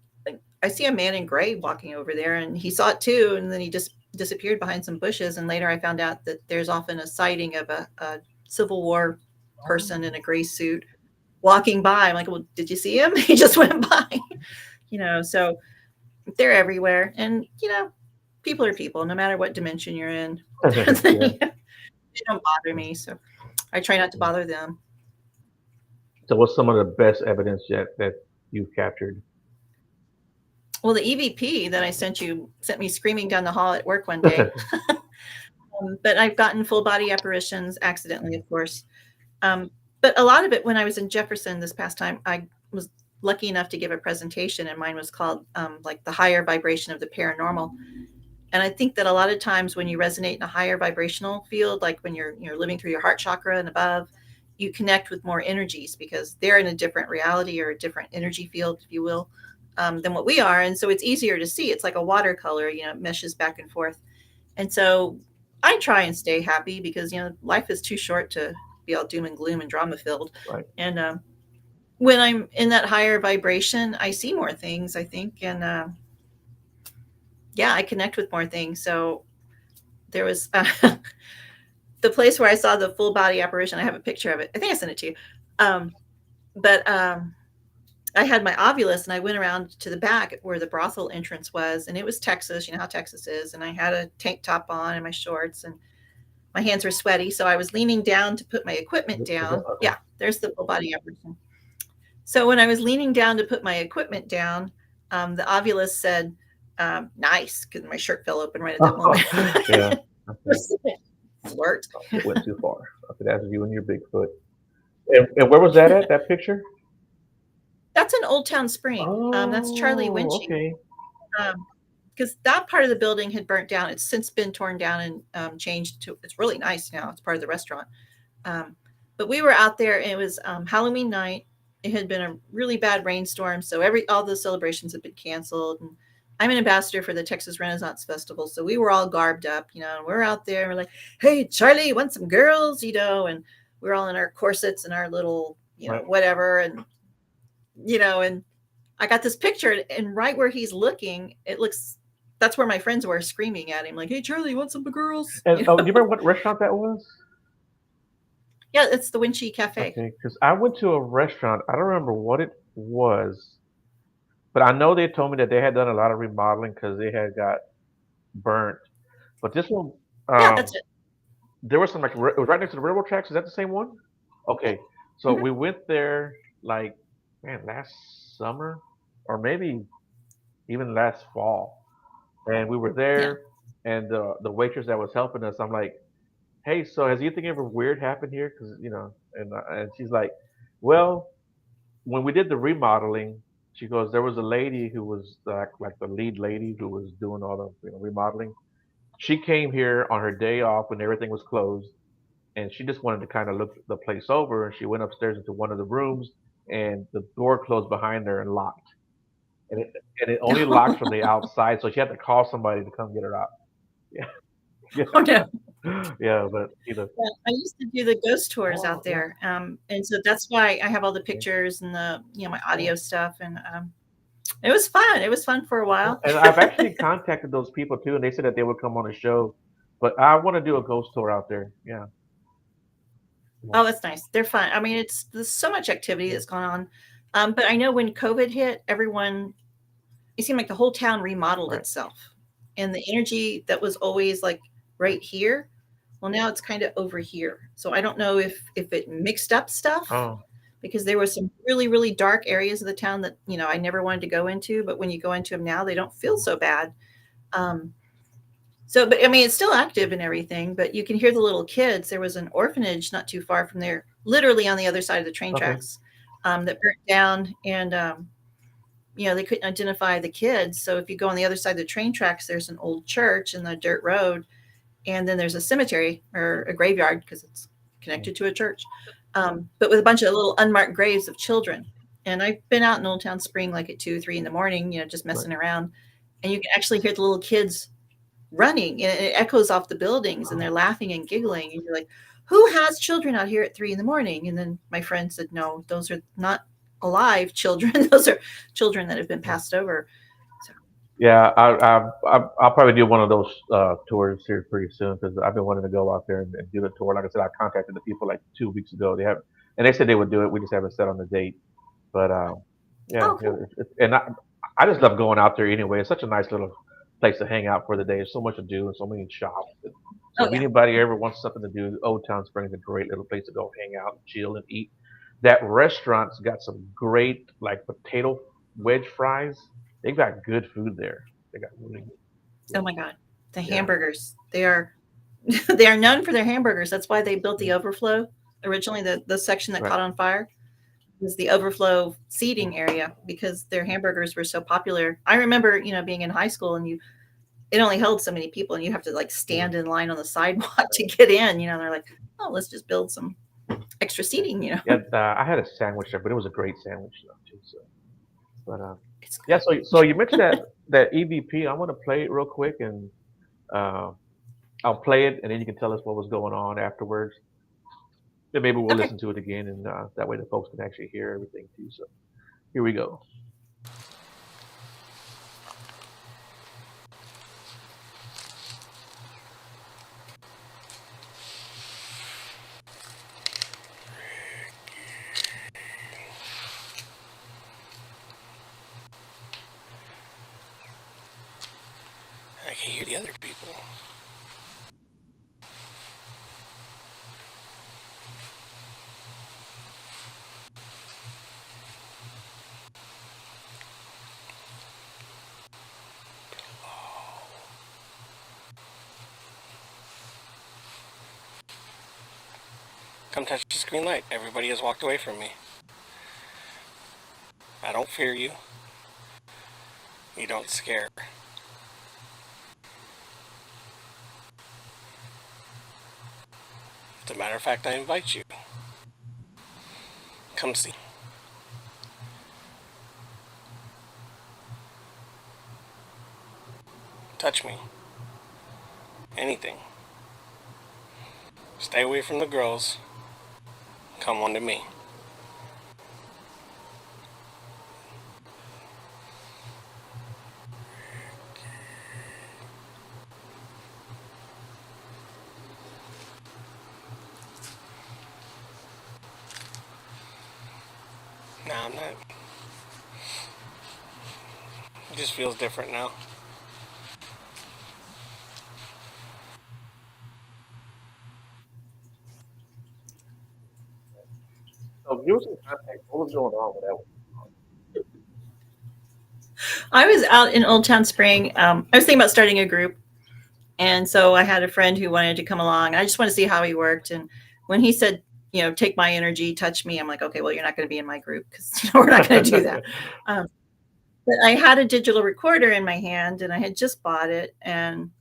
I see a man in gray walking over there, and he saw it too, and then he just disappeared behind some bushes. And later, I found out that there's often a sighting of a Civil War person in a gray suit walking by. I'm like, well, did you see him? He just went by. So they're everywhere. And, people are people, no matter what dimension you're in. They don't bother me. So I try not to bother them. So, what's some of the best evidence yet that you've captured? Well, the EVP that I sent me screaming down the hall at work one day. But I've gotten full body apparitions accidentally, of course. But a lot of it, when I was in Jefferson this past time, I was lucky enough to give a presentation, and mine was called like the higher vibration of the paranormal. And I think that a lot of times when you resonate in a higher vibrational field, like when you're living through your heart chakra and above, you connect with more energies because they're in a different reality or a different energy field, if you will, than what we are. And so it's easier to see. It's like a watercolor, it meshes back and forth. And so I try and stay happy because, life is too short to be all doom and gloom and drama filled. Right. And when I'm in that higher vibration, I see more things, I think. And I connect with more things. So there was the place where I saw the full body apparition. I have a picture of it. I think I sent it to you. But I had my Ovilus and I went around to the back where the brothel entrance was, and it was Texas. You know how Texas is. And I had a tank top on and my shorts, and my hands were sweaty. So I was leaning down to put my equipment down. Okay. Yeah, there's the full body apparition. So when I was leaning down to put my equipment down, the Ovilus said, nice, because my shirt fell open right at that moment. Yeah. It worked. It went too far. Okay, that's you and your Bigfoot. And where was that at, that picture? That's in Old Town Spring. That's Charlie Winchie. Okay. Because that part of the building had burnt down. It's since been torn down and changed to, it's really nice now. It's part of the restaurant. But we were out there, and it was Halloween night. It had been a really bad rainstorm, so all the celebrations had been canceled. And I'm an ambassador for the Texas Renaissance Festival, so we were all garbed up, and we're out there, and we're like, hey, Charlie, you want some girls, and we're all in our corsets and our little, Right. whatever, and and I got this picture, and right where he's looking, that's where my friends were screaming at him, like, hey, Charlie, you want some girls? And do you remember what restaurant that was? Yeah, it's the Winchie Cafe. Okay, because I went to a restaurant. I don't remember what it was, but I know they told me that they had done a lot of remodeling because they had got burnt. But this one, Yeah, that's it. there was some it was right next to the railroad tracks. Is that the same one? Okay, so we went there like, man, last summer or maybe even last fall, and we were there, and the waitress that was helping us, I'm like, hey, so has anything ever weird happened here? Because and she's like, well, when we did the remodeling, she goes, there was a lady who was like the lead lady who was doing all the remodeling. She came here on her day off when everything was closed, and she just wanted to kind of look the place over. And she went upstairs into one of the rooms, and the door closed behind her and locked. And it only locked from the outside, so she had to call somebody to come get her out. Yeah, yeah, Oh, no. yeah. But I used to do the ghost tours out there. And so that's why I have all the pictures and the, my audio stuff. And it was fun. It was fun for a while. And I've actually contacted those people too, and they said that they would come on the show. But I want to do a ghost tour out there. Yeah. Oh, that's nice. They're fun. I mean, there's so much activity that's gone on. But I know when COVID hit, it seemed like the whole town remodeled itself. And the energy that was always like right here, well, now it's kind of over here. So I don't know if it mixed up stuff. Oh. Because there were some really, really dark areas of the town that, I never wanted to go into. But when you go into them now, they don't feel so bad. But I mean, it's still active and everything, but you can hear the little kids. There was an orphanage not too far from there, literally on the other side of the train tracks, that burnt down. And, they couldn't identify the kids. So if you go on the other side of the train tracks, there's an old church in the dirt road. And then there's a cemetery or a graveyard because it's connected to a church. But with a bunch of little unmarked graves of children. And I've been out in Old Town Spring like at 2 or 3 in the morning, just messing around. And you can actually hear the little kids running, and it echoes off the buildings, and they're laughing and giggling. And you're like, who has children out here at 3 in the morning? And then my friend said, no, those are not alive children. Those are children that have been passed over. So Yeah, I'll probably do one of those tours here pretty soon because I've been wanting to go out there and do the tour. Like I said, I contacted the people like 2 weeks ago. And they said they would do it. We just haven't set on the date. But yeah, Oh, cool. and I just love going out there anyway. It's such a nice little place to hang out for the day. There's so much to do and so many shops. So Oh, if yeah. anybody ever wants something to do, Old Town Spring is a great little place to go hang out and chill and eat. That restaurant's got some great like potato wedge fries. They've got good food there. They got really good. Oh Yeah, my God. The yeah, hamburgers. They are they are known for their hamburgers. That's why they built the overflow. Originally, the section that right. caught on fire was the overflow seating area because their hamburgers were so popular. I remember, being in high school and it only held so many people and you have to like Mhm. stand in line on the sidewalk to get in. They're like, oh, let's just build some extra seating. Yeah, I had a sandwich there, but it was a great sandwich though too. So, but It's yeah. good. So you mentioned that EVP. I want to play it real quick and uh, I'll play it, and then you can tell us what was going on afterwards. Then maybe we'll Okay. listen to it again, and that way the folks can actually hear everything too. So here we go. I can hear the other people. Come touch the green light. Everybody has walked away from me. I don't fear you. You don't scare. As a matter of fact, I invite you. Come see. Touch me. Anything. Stay away from the girls. Come on to me. Nah, I'm not. It just feels different now. So give us some context. What was going on with that one? I was out in Old Town Spring. I was thinking about starting a group. And so I had a friend who wanted to come along. I just wanted to see how he worked. And when he said, take my energy, touch me, I'm like, okay, well, you're not going to be in my group because we're not going to do that. Um, but I had a digital recorder in my hand and I had just bought it. And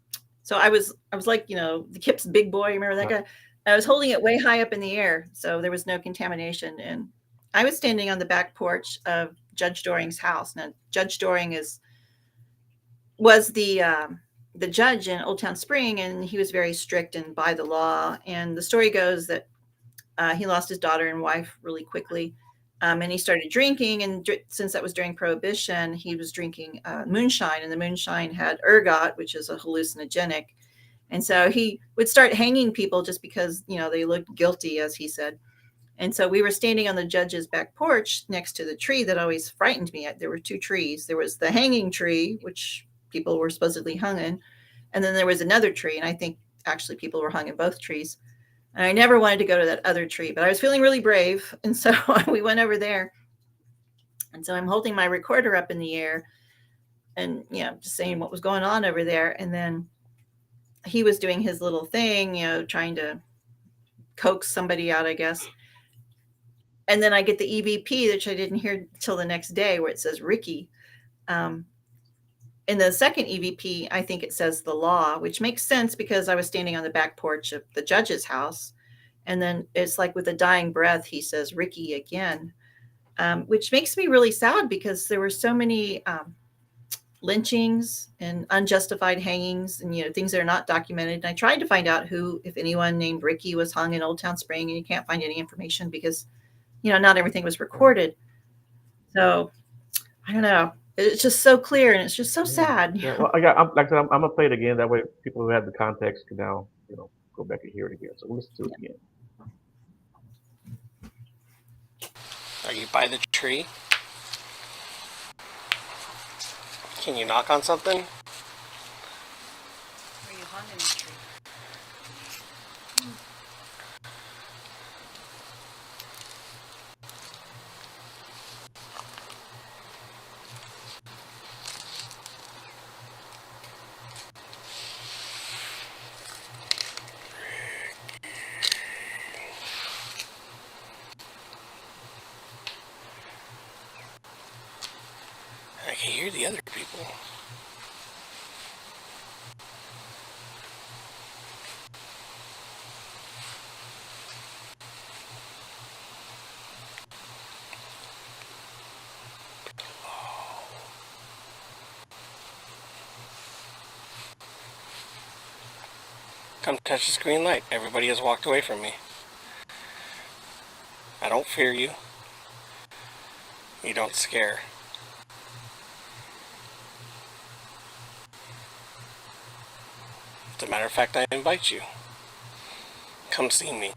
so I was like, the Kip's big boy. Remember that guy? I was holding it way high up in the air. So there was no contamination. And I was standing on the back porch of Judge Doring's house. Now, Judge Doring was the judge in Old Town Spring, and he was very strict and by the law. And the story goes that he lost his daughter and wife really quickly, and he started drinking. And since that was during Prohibition, he was drinking moonshine, and the moonshine had ergot, which is a hallucinogenic. And so he would start hanging people just because they looked guilty, as he said. And so we were standing on the judge's back porch next to the tree that always frightened me. There were two trees. There was the hanging tree, which people were supposedly hung in. And then there was another tree. And I think actually people were hung in both trees. And I never wanted to go to that other tree, but I was feeling really brave. And so we went over there. And so I'm holding my recorder up in the air and, just saying what was going on over there. And then he was doing his little thing, trying to coax somebody out, I guess. And then I get the EVP, which I didn't hear till the next day, where it says Ricky. Um, in the second EVP, I think it says the law, which makes sense because I was standing on the back porch of the judge's house. And then it's like with a dying breath, he says Ricky again, which makes me really sad because there were so many lynchings and unjustified hangings and, things that are not documented. And I tried to find out who, if anyone named Ricky was hung in Old Town Spring, and you can't find any information because not everything was recorded. So I don't know. It's just so clear, and it's just so sad. Yeah. Well, like I said, I'm gonna play it again. That way, people who have the context can now, go back and hear it again. So we'll listen to it again. Are you by the tree? Can you knock on something? Are you hung in the tree? I can hear the other people. Come touch this green light. Everybody has walked away from me. I don't fear you. You don't scare. As a matter of fact, I invite you. Come see me.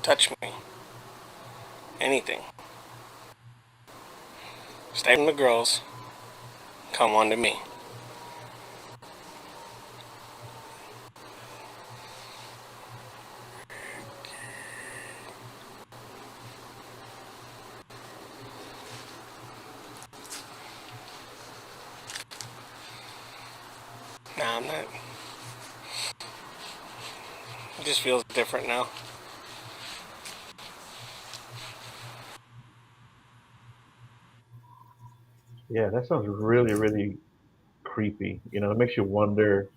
Touch me. Anything. Stay from the girls. Come on to me. Nah, I'm not. It just feels different now. Yeah, that sounds really, really creepy. It makes you wonder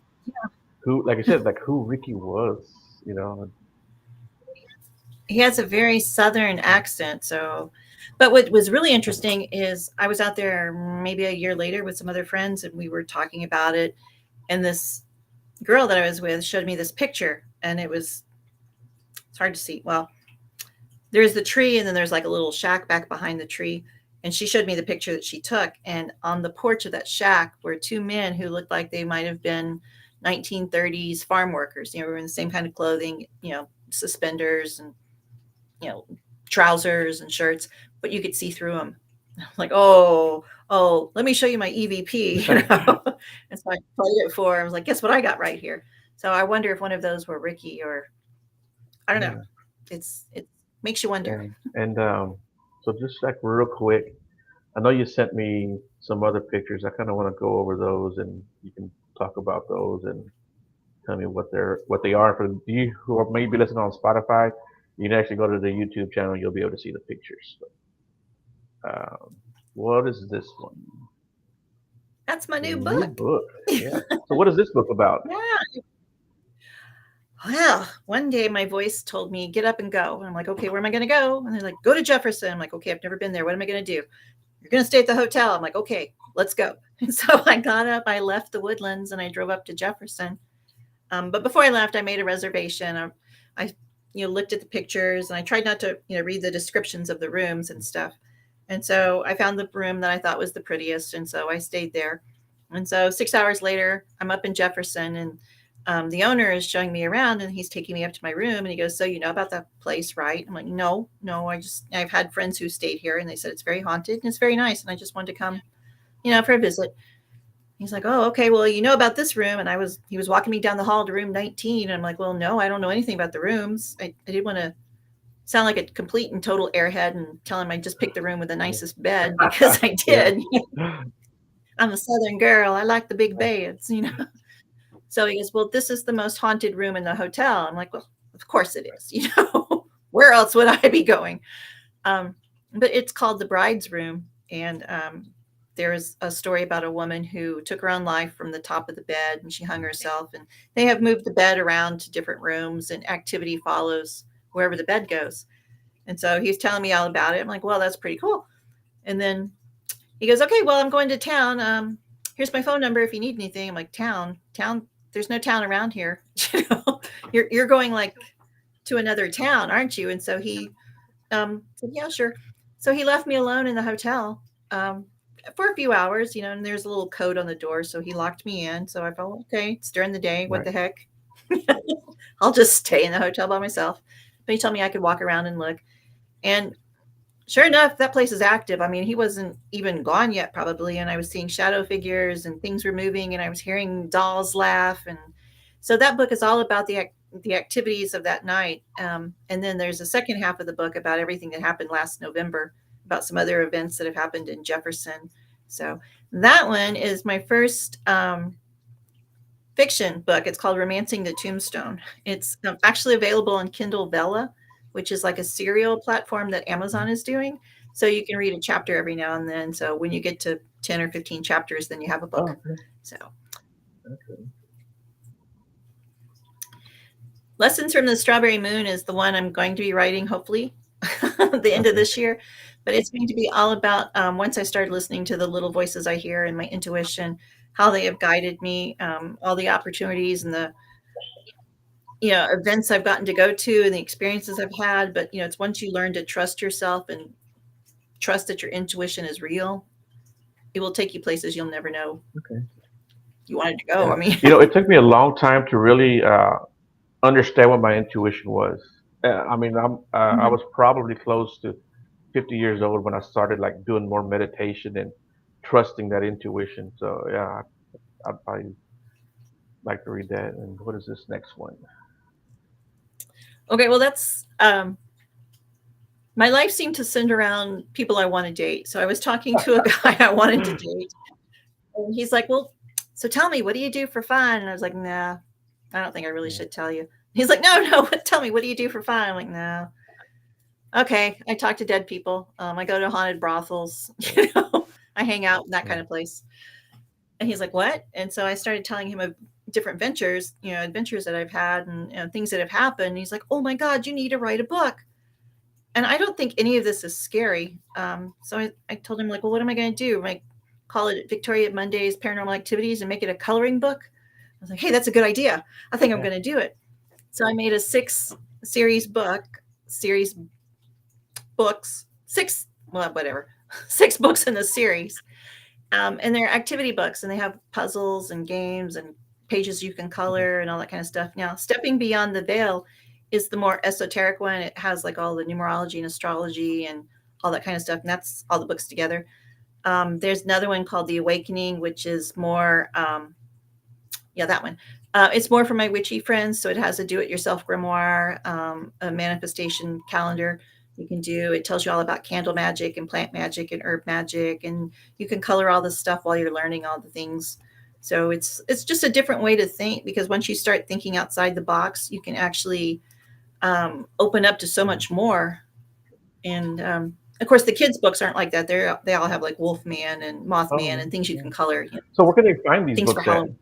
who, like I said, like who Ricky was. You know, He has a very southern accent. So, but what was really interesting is I was out there maybe a year later with some other friends, and we were talking about it. And this girl that I was with showed me this picture, and it's hard to see. Well, there's the tree, and then there's like a little shack back behind the tree. And she showed me the picture that she took. And on the porch of that shack were two men who looked like they might have been 1930s farm workers. They were in the same kind of clothing, suspenders and, trousers and shirts, but you could see through them. I'm like, oh, let me show you my EVP. And so I played it for her. I was like, guess what I got right here. So I wonder if one of those were Ricky, or I don't know. It makes you wonder. and so just like real quick, I know you sent me some other pictures. I kind of want to go over those, and you can talk about those and tell me what they are. For you who are maybe listening on Spotify, you can actually go to the YouTube channel. You'll be able to see the pictures. What is this one? That's my new New book. book. Yeah. So what is this book about? Yeah. Well, one day my voice told me, get up and go. And I'm like, okay, where am I going to go? And they're like, go to Jefferson. I'm like, okay, I've never been there. What am I going to do? You're going to stay at the hotel. I'm like, okay, let's go. And so I got up, I left the Woodlands, and I drove up to Jefferson. But before I left, I made a reservation. I looked at the pictures, and I tried not to, read the descriptions of the rooms and stuff. And so I found the room that I thought was the prettiest. And so I stayed there. And so 6 hours later, I'm up in Jefferson, and the owner is showing me around, and he's taking me up to my room, and he goes, so you know about that place, right? I'm like, no, I've had friends who stayed here, and they said it's very haunted and it's very nice. And I just wanted to come, for a visit. He's like, oh, okay, well, you know about this room. And he was walking me down the hall to room 19. And I'm like, well, no, I don't know anything about the rooms. I didn't want to sound like a complete and total airhead and tell him I just picked the room with the nicest bed, because I did. I'm a Southern girl. I like the big beds, So he goes, well, this is the most haunted room in the hotel. I'm like, well, of course it is. Where else would I be going? But it's called the Bride's Room. And there's a story about a woman who took her own life from the top of the bed, and she hung herself. And they have moved the bed around to different rooms, and activity follows wherever the bed goes. And so he's telling me all about it. I'm like, well, that's pretty cool. And then he goes, okay, well, I'm going to town. Here's my phone number if you need anything. I'm like, town. There's no town around here. You're going like to another town, aren't you? And so he said, yeah, sure. So he left me alone in the hotel for a few hours, and there's a little code on the door. So he locked me in. So I felt, okay, it's during the day. What Right. the heck? I'll just stay in the hotel by myself. But he told me I could walk around and look. And sure enough, that place is active. I mean, he wasn't even gone yet, probably. And I was seeing shadow figures and things were moving, and I was hearing dolls laugh. And so that book is all about the activities of that night. And then there's a second half of the book about everything that happened last November, about some other events that have happened in Jefferson. So that one is my first fiction book. It's called Romancing the Tombstone. It's actually available on Kindle Vella, which is like a serial platform that Amazon is doing. So you can read a chapter every now and then. So when you get to 10 or 15 chapters, then you have a book. Oh, okay. So Okay. Lessons from the Strawberry Moon is the one I'm going to be writing, hopefully, at the end of Okay. this year. But it's going to be all about once I started listening to the little voices I hear and my intuition, how they have guided me, all the opportunities and the events I've gotten to go to and the experiences I've had. But it's once you learn to trust yourself and trust that your intuition is real, it will take you places you'll never know Okay. you wanted to go. Yeah. I mean, It took me a long time to really understand what my intuition was. I mean, I Mhm. was probably close to 50 years old when I started like doing more meditation and trusting that intuition. So yeah, I'd probably like to read that. And what is this next one? Okay, well, that's my life seemed to center around people I want to date. So I was talking to a guy I wanted to date, and he's like, "Well, so tell me, what do you do for fun?" And I was like, "Nah, I don't think I really Yeah. should tell you." He's like, "No, no, tell me, what do you do for fun?" I'm like, "No." Okay, I talk to dead people. I go to haunted brothels. I hang out in that kind Yeah. of place. And he's like, "What?" And so I started telling him of different ventures, adventures that I've had and things that have happened. And he's like, "Oh my God, you need to write a book." And I don't think any of this is scary. So I told him, like, well, what am I going to do? Like, call it Victoria Monday's Paranormal Activities and make it a coloring book? I was like, hey, that's a good idea. I think I'm Yeah. going to do it. So I made a series books, six, well, whatever, 6 books in the series. And they're activity books, and they have puzzles and games and pages you can color and all that kind of stuff. Now, Stepping Beyond the Veil is the more esoteric one. It has like all the numerology and astrology and all that kind of stuff. And that's all the books together. There's another one called The Awakening, which is more, that one. It's more for my witchy friends. So it has a do-it-yourself grimoire, a manifestation calendar you can do. It tells you all about candle magic and plant magic and herb magic, and you can color all this stuff while you're learning all the things. So it's just a different way to think, because once you start thinking outside the box, you can actually open up to so much more. And of course, the kids' books aren't like that. They all have like Wolfman and Mothman Oh, and things you yeah. can color, So where can they find these things for books at? Halloween.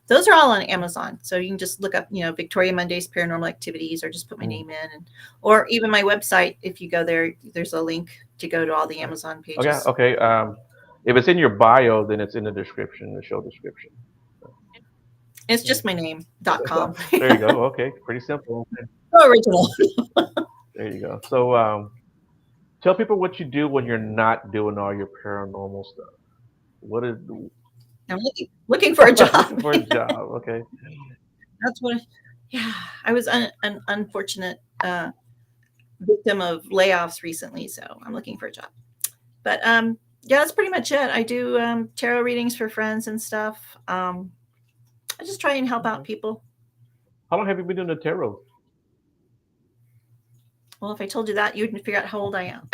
Those are all on Amazon. So you can just look up, Victoria Monday's Paranormal Activities, or just put my Mm. name in, or even my website. If you go there, there's a link to go to all the Right. Amazon Okay. pages. Okay. If it's in your bio, then it's in the description, the show description. It's Yeah. just my name.com. There you go. Okay. Pretty simple. Okay. So original. There you go. So tell people what you do when you're not doing all your paranormal stuff. What is I'm looking for a looking job. for a job? Okay. That's what. Yeah, I was an unfortunate victim of layoffs recently, so I'm looking for a job. But yeah, that's pretty much it. I do tarot readings for friends and stuff. I just try and help out Okay. people. How long have you been doing the tarot? Well, if I told you that, you'd figure out how old I am.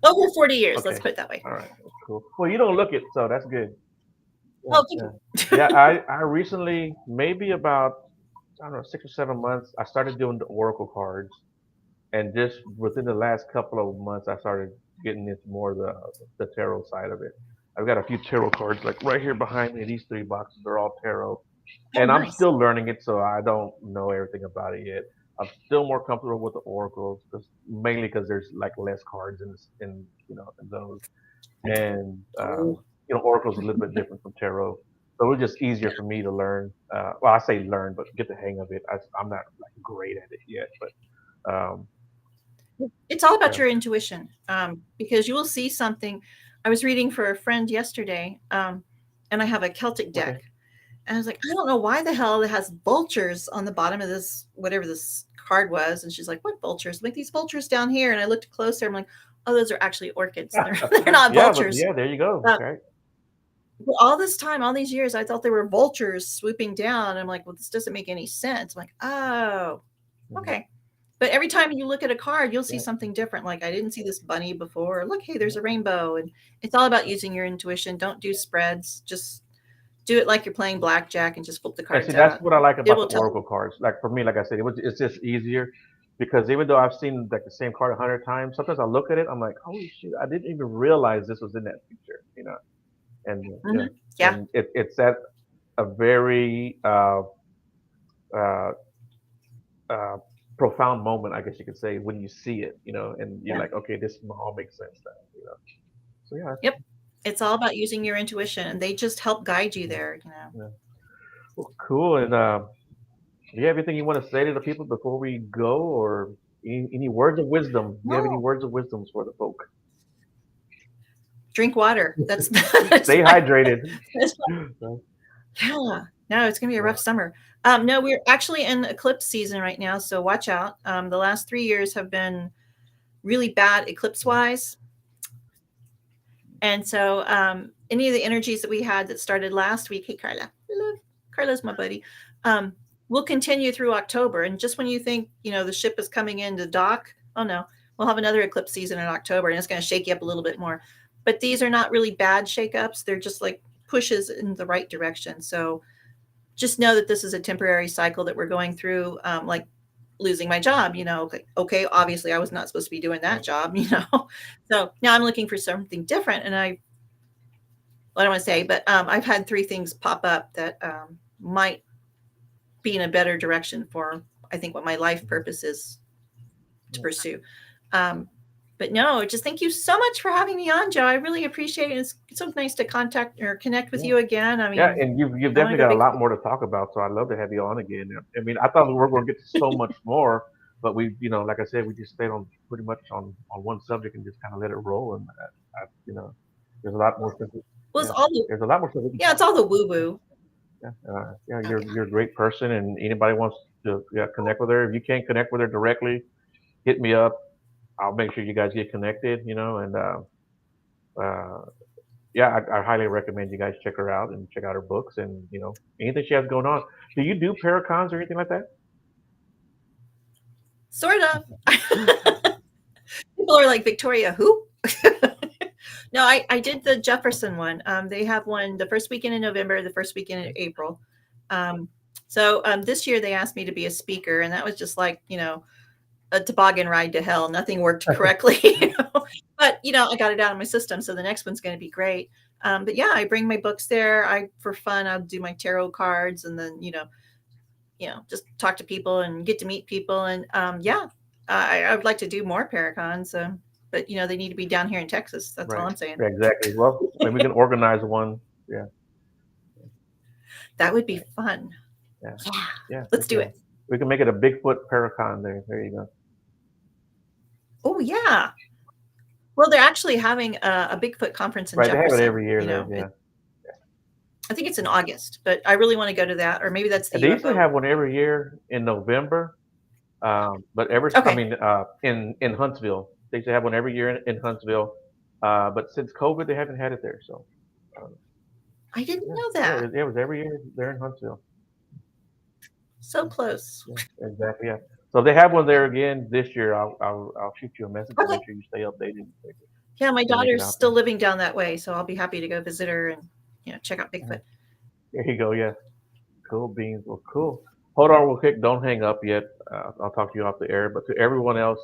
Over 40 years, let's Okay. put it that way. All right. Cool. Well, you don't look it, so that's good. Yeah. Oh, thank Yeah. you. Yeah. I recently, maybe about, I don't know, 6 or 7 months, I started doing the oracle cards, and just within the last couple of months, I started getting into more of the tarot side of it. I've got a few tarot cards, like right here behind me. These 3 boxes are all tarot, Oh, and I'm nice. still learning it, so I don't know everything about it yet. I'm still more comfortable with the oracles, mainly because there's like less cards in those, and Oh, oracles are a little bit different from tarot. So it was just easier for me to learn. Well, I say learn, but get the hang of it. I'm not like great at it yet, but It's all about yeah. your intuition, because you will see something. I was reading for a friend yesterday, and I have a Celtic deck. Okay. And I was like, I don't know why the hell it has vultures on the bottom of this, whatever this card was. And she's like, what vultures? Like these vultures down here. And I looked closer. I'm like, oh, those are actually orchids. They're not Yeah, but vultures. yeah, there you go. Uh, Right. all this time, all these years, I thought they were vultures swooping down. I'm like, well, this doesn't make any sense. I'm like, oh, okay. But every time you look at a card, you'll see Yeah. something different. Like I didn't see this bunny before. Look, hey, there's a rainbow. And it's all about using your intuition. Don't do spreads. Just do it like you're playing blackjack and just flip the And cards see, that's out. what I like It about will the tell. oracle cards. Like for me, like I said, it's just easier because even though I've seen like the same card 100 times, sometimes I look at it, I'm like, holy shit, I didn't even realize this was in that picture, you know. And yeah, Yeah. and it's at a very uh, uh, profound moment, I guess you could say, when you see it, you know, and you're Yeah. like, okay, this all makes sense now, you know. So yeah, Yep. It's all about using your intuition, and they just help guide you there, you know. yeah. Well, cool. And do you have anything you want to say to the people before we go, or any words of wisdom? Do you have any No, words of wisdom for the folk? drink water. That's Stay hydrated. that's yeah. No, it's gonna be a Yeah. rough summer. No, we're actually in eclipse season right now, so watch out. The last 3 years have been really bad eclipse wise. And so any of the energies that we had that started last week, hey Carla, love Carla's my buddy. Will continue through October. And just when you think, you know, the ship is coming into dock, oh no, we'll have another eclipse season in October and it's going to shake you up a little bit more. But these are not really bad shakeups. They're just like pushes in the right direction. So just know that this is a temporary cycle that we're going through, like losing my job, you know, okay, obviously I was not supposed to be doing that job, you know. So now I'm looking for something different. And I don't want to say, but I've had 3 things pop up that might be in a better direction for, I think, what my life purpose is to pursue. But no, just thank you so much for having me on, Joe. I really appreciate it. It's so nice to contact or connect with Yeah. you again. I mean, Yeah, and you've I want definitely to go got a big. lot more to talk about, so I'd love to have you on again. I mean, I thought we were going to get to so much more, but we, you know, like I said, we just stayed on pretty much on one subject and just kind of let it roll. And you know, there's a lot more stuff. Well, it's Yeah, all the, there's a lot more stuff we can yeah, talk it's all the about. woo woo. Yeah, yeah, Okay. you're a great person, and anybody wants to connect with her. If you can't connect with her directly, hit me up. I'll make sure you guys get connected. You know, and uh, yeah, I highly recommend you guys check her out and check out her books and you know anything she has going on. Do you do paracons or anything like that? Sort of. People are like, Victoria, who? No, I did the Jefferson one. They have one the first weekend in November, the first weekend in April. So this year they asked me to be a speaker, and that was just like, you know, a toboggan ride to hell. Nothing worked correctly, you know? But you know, I got it out of my system, so the next one's going to be great. But yeah, I bring my books there. For fun, I'll do my tarot cards, and then you know, just talk to people and get to meet people. And yeah, I would like to do more paracons, but you know, they need to be down here in Texas. That's all Right. I'm saying. Yeah, exactly. Well, maybe we can organize one. Yeah. That would be fun. Yeah. Yeah, Yeah. let's do it. We can make it a Bigfoot paracon there. There you go. Oh yeah. Well, they're actually having a Bigfoot conference in Right. They have Jefferson. it every year You there. know, Yeah. I think it's in August, but I really want to go to that, or maybe that's the And they usually UFO. have one every year in November. But I Okay. mean, in Huntsville, they used to have one every year in Huntsville. But since COVID, they haven't had it there. So I didn't yeah, know yeah, that. it was every year there in Huntsville. So close. Yeah, exactly. Yeah. So if they have one there again this year, I'll shoot you a message to Okay. make sure you stay updated. Yeah, my make it daughter's out still there. living down that way, so I'll be happy to go visit her and check out Bigfoot. There you go. Yeah. Cool beans. Well, cool. Hold on real quick. Don't hang up yet. I'll talk to you off the air. But to everyone else,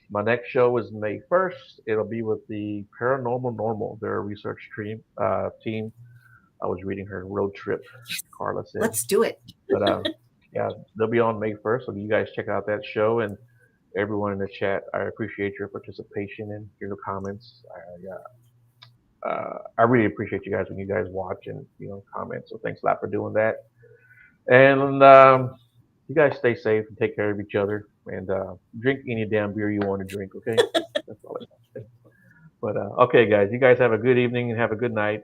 my next show is May 1st. It'll be with the Paranormal Normal, their research team. I was reading her road trip, Carla said. Let's do it. But yeah, they'll be on May 1st. So you guys check out that show. And everyone in the chat, I appreciate your participation and your comments. I really appreciate you guys when you guys watch and comment. So thanks a lot for doing that. And you guys stay safe and take care of each other. And drink any damn beer you want to drink. Okay, that's all I got to say. But okay, guys, you guys have a good evening and have a good night.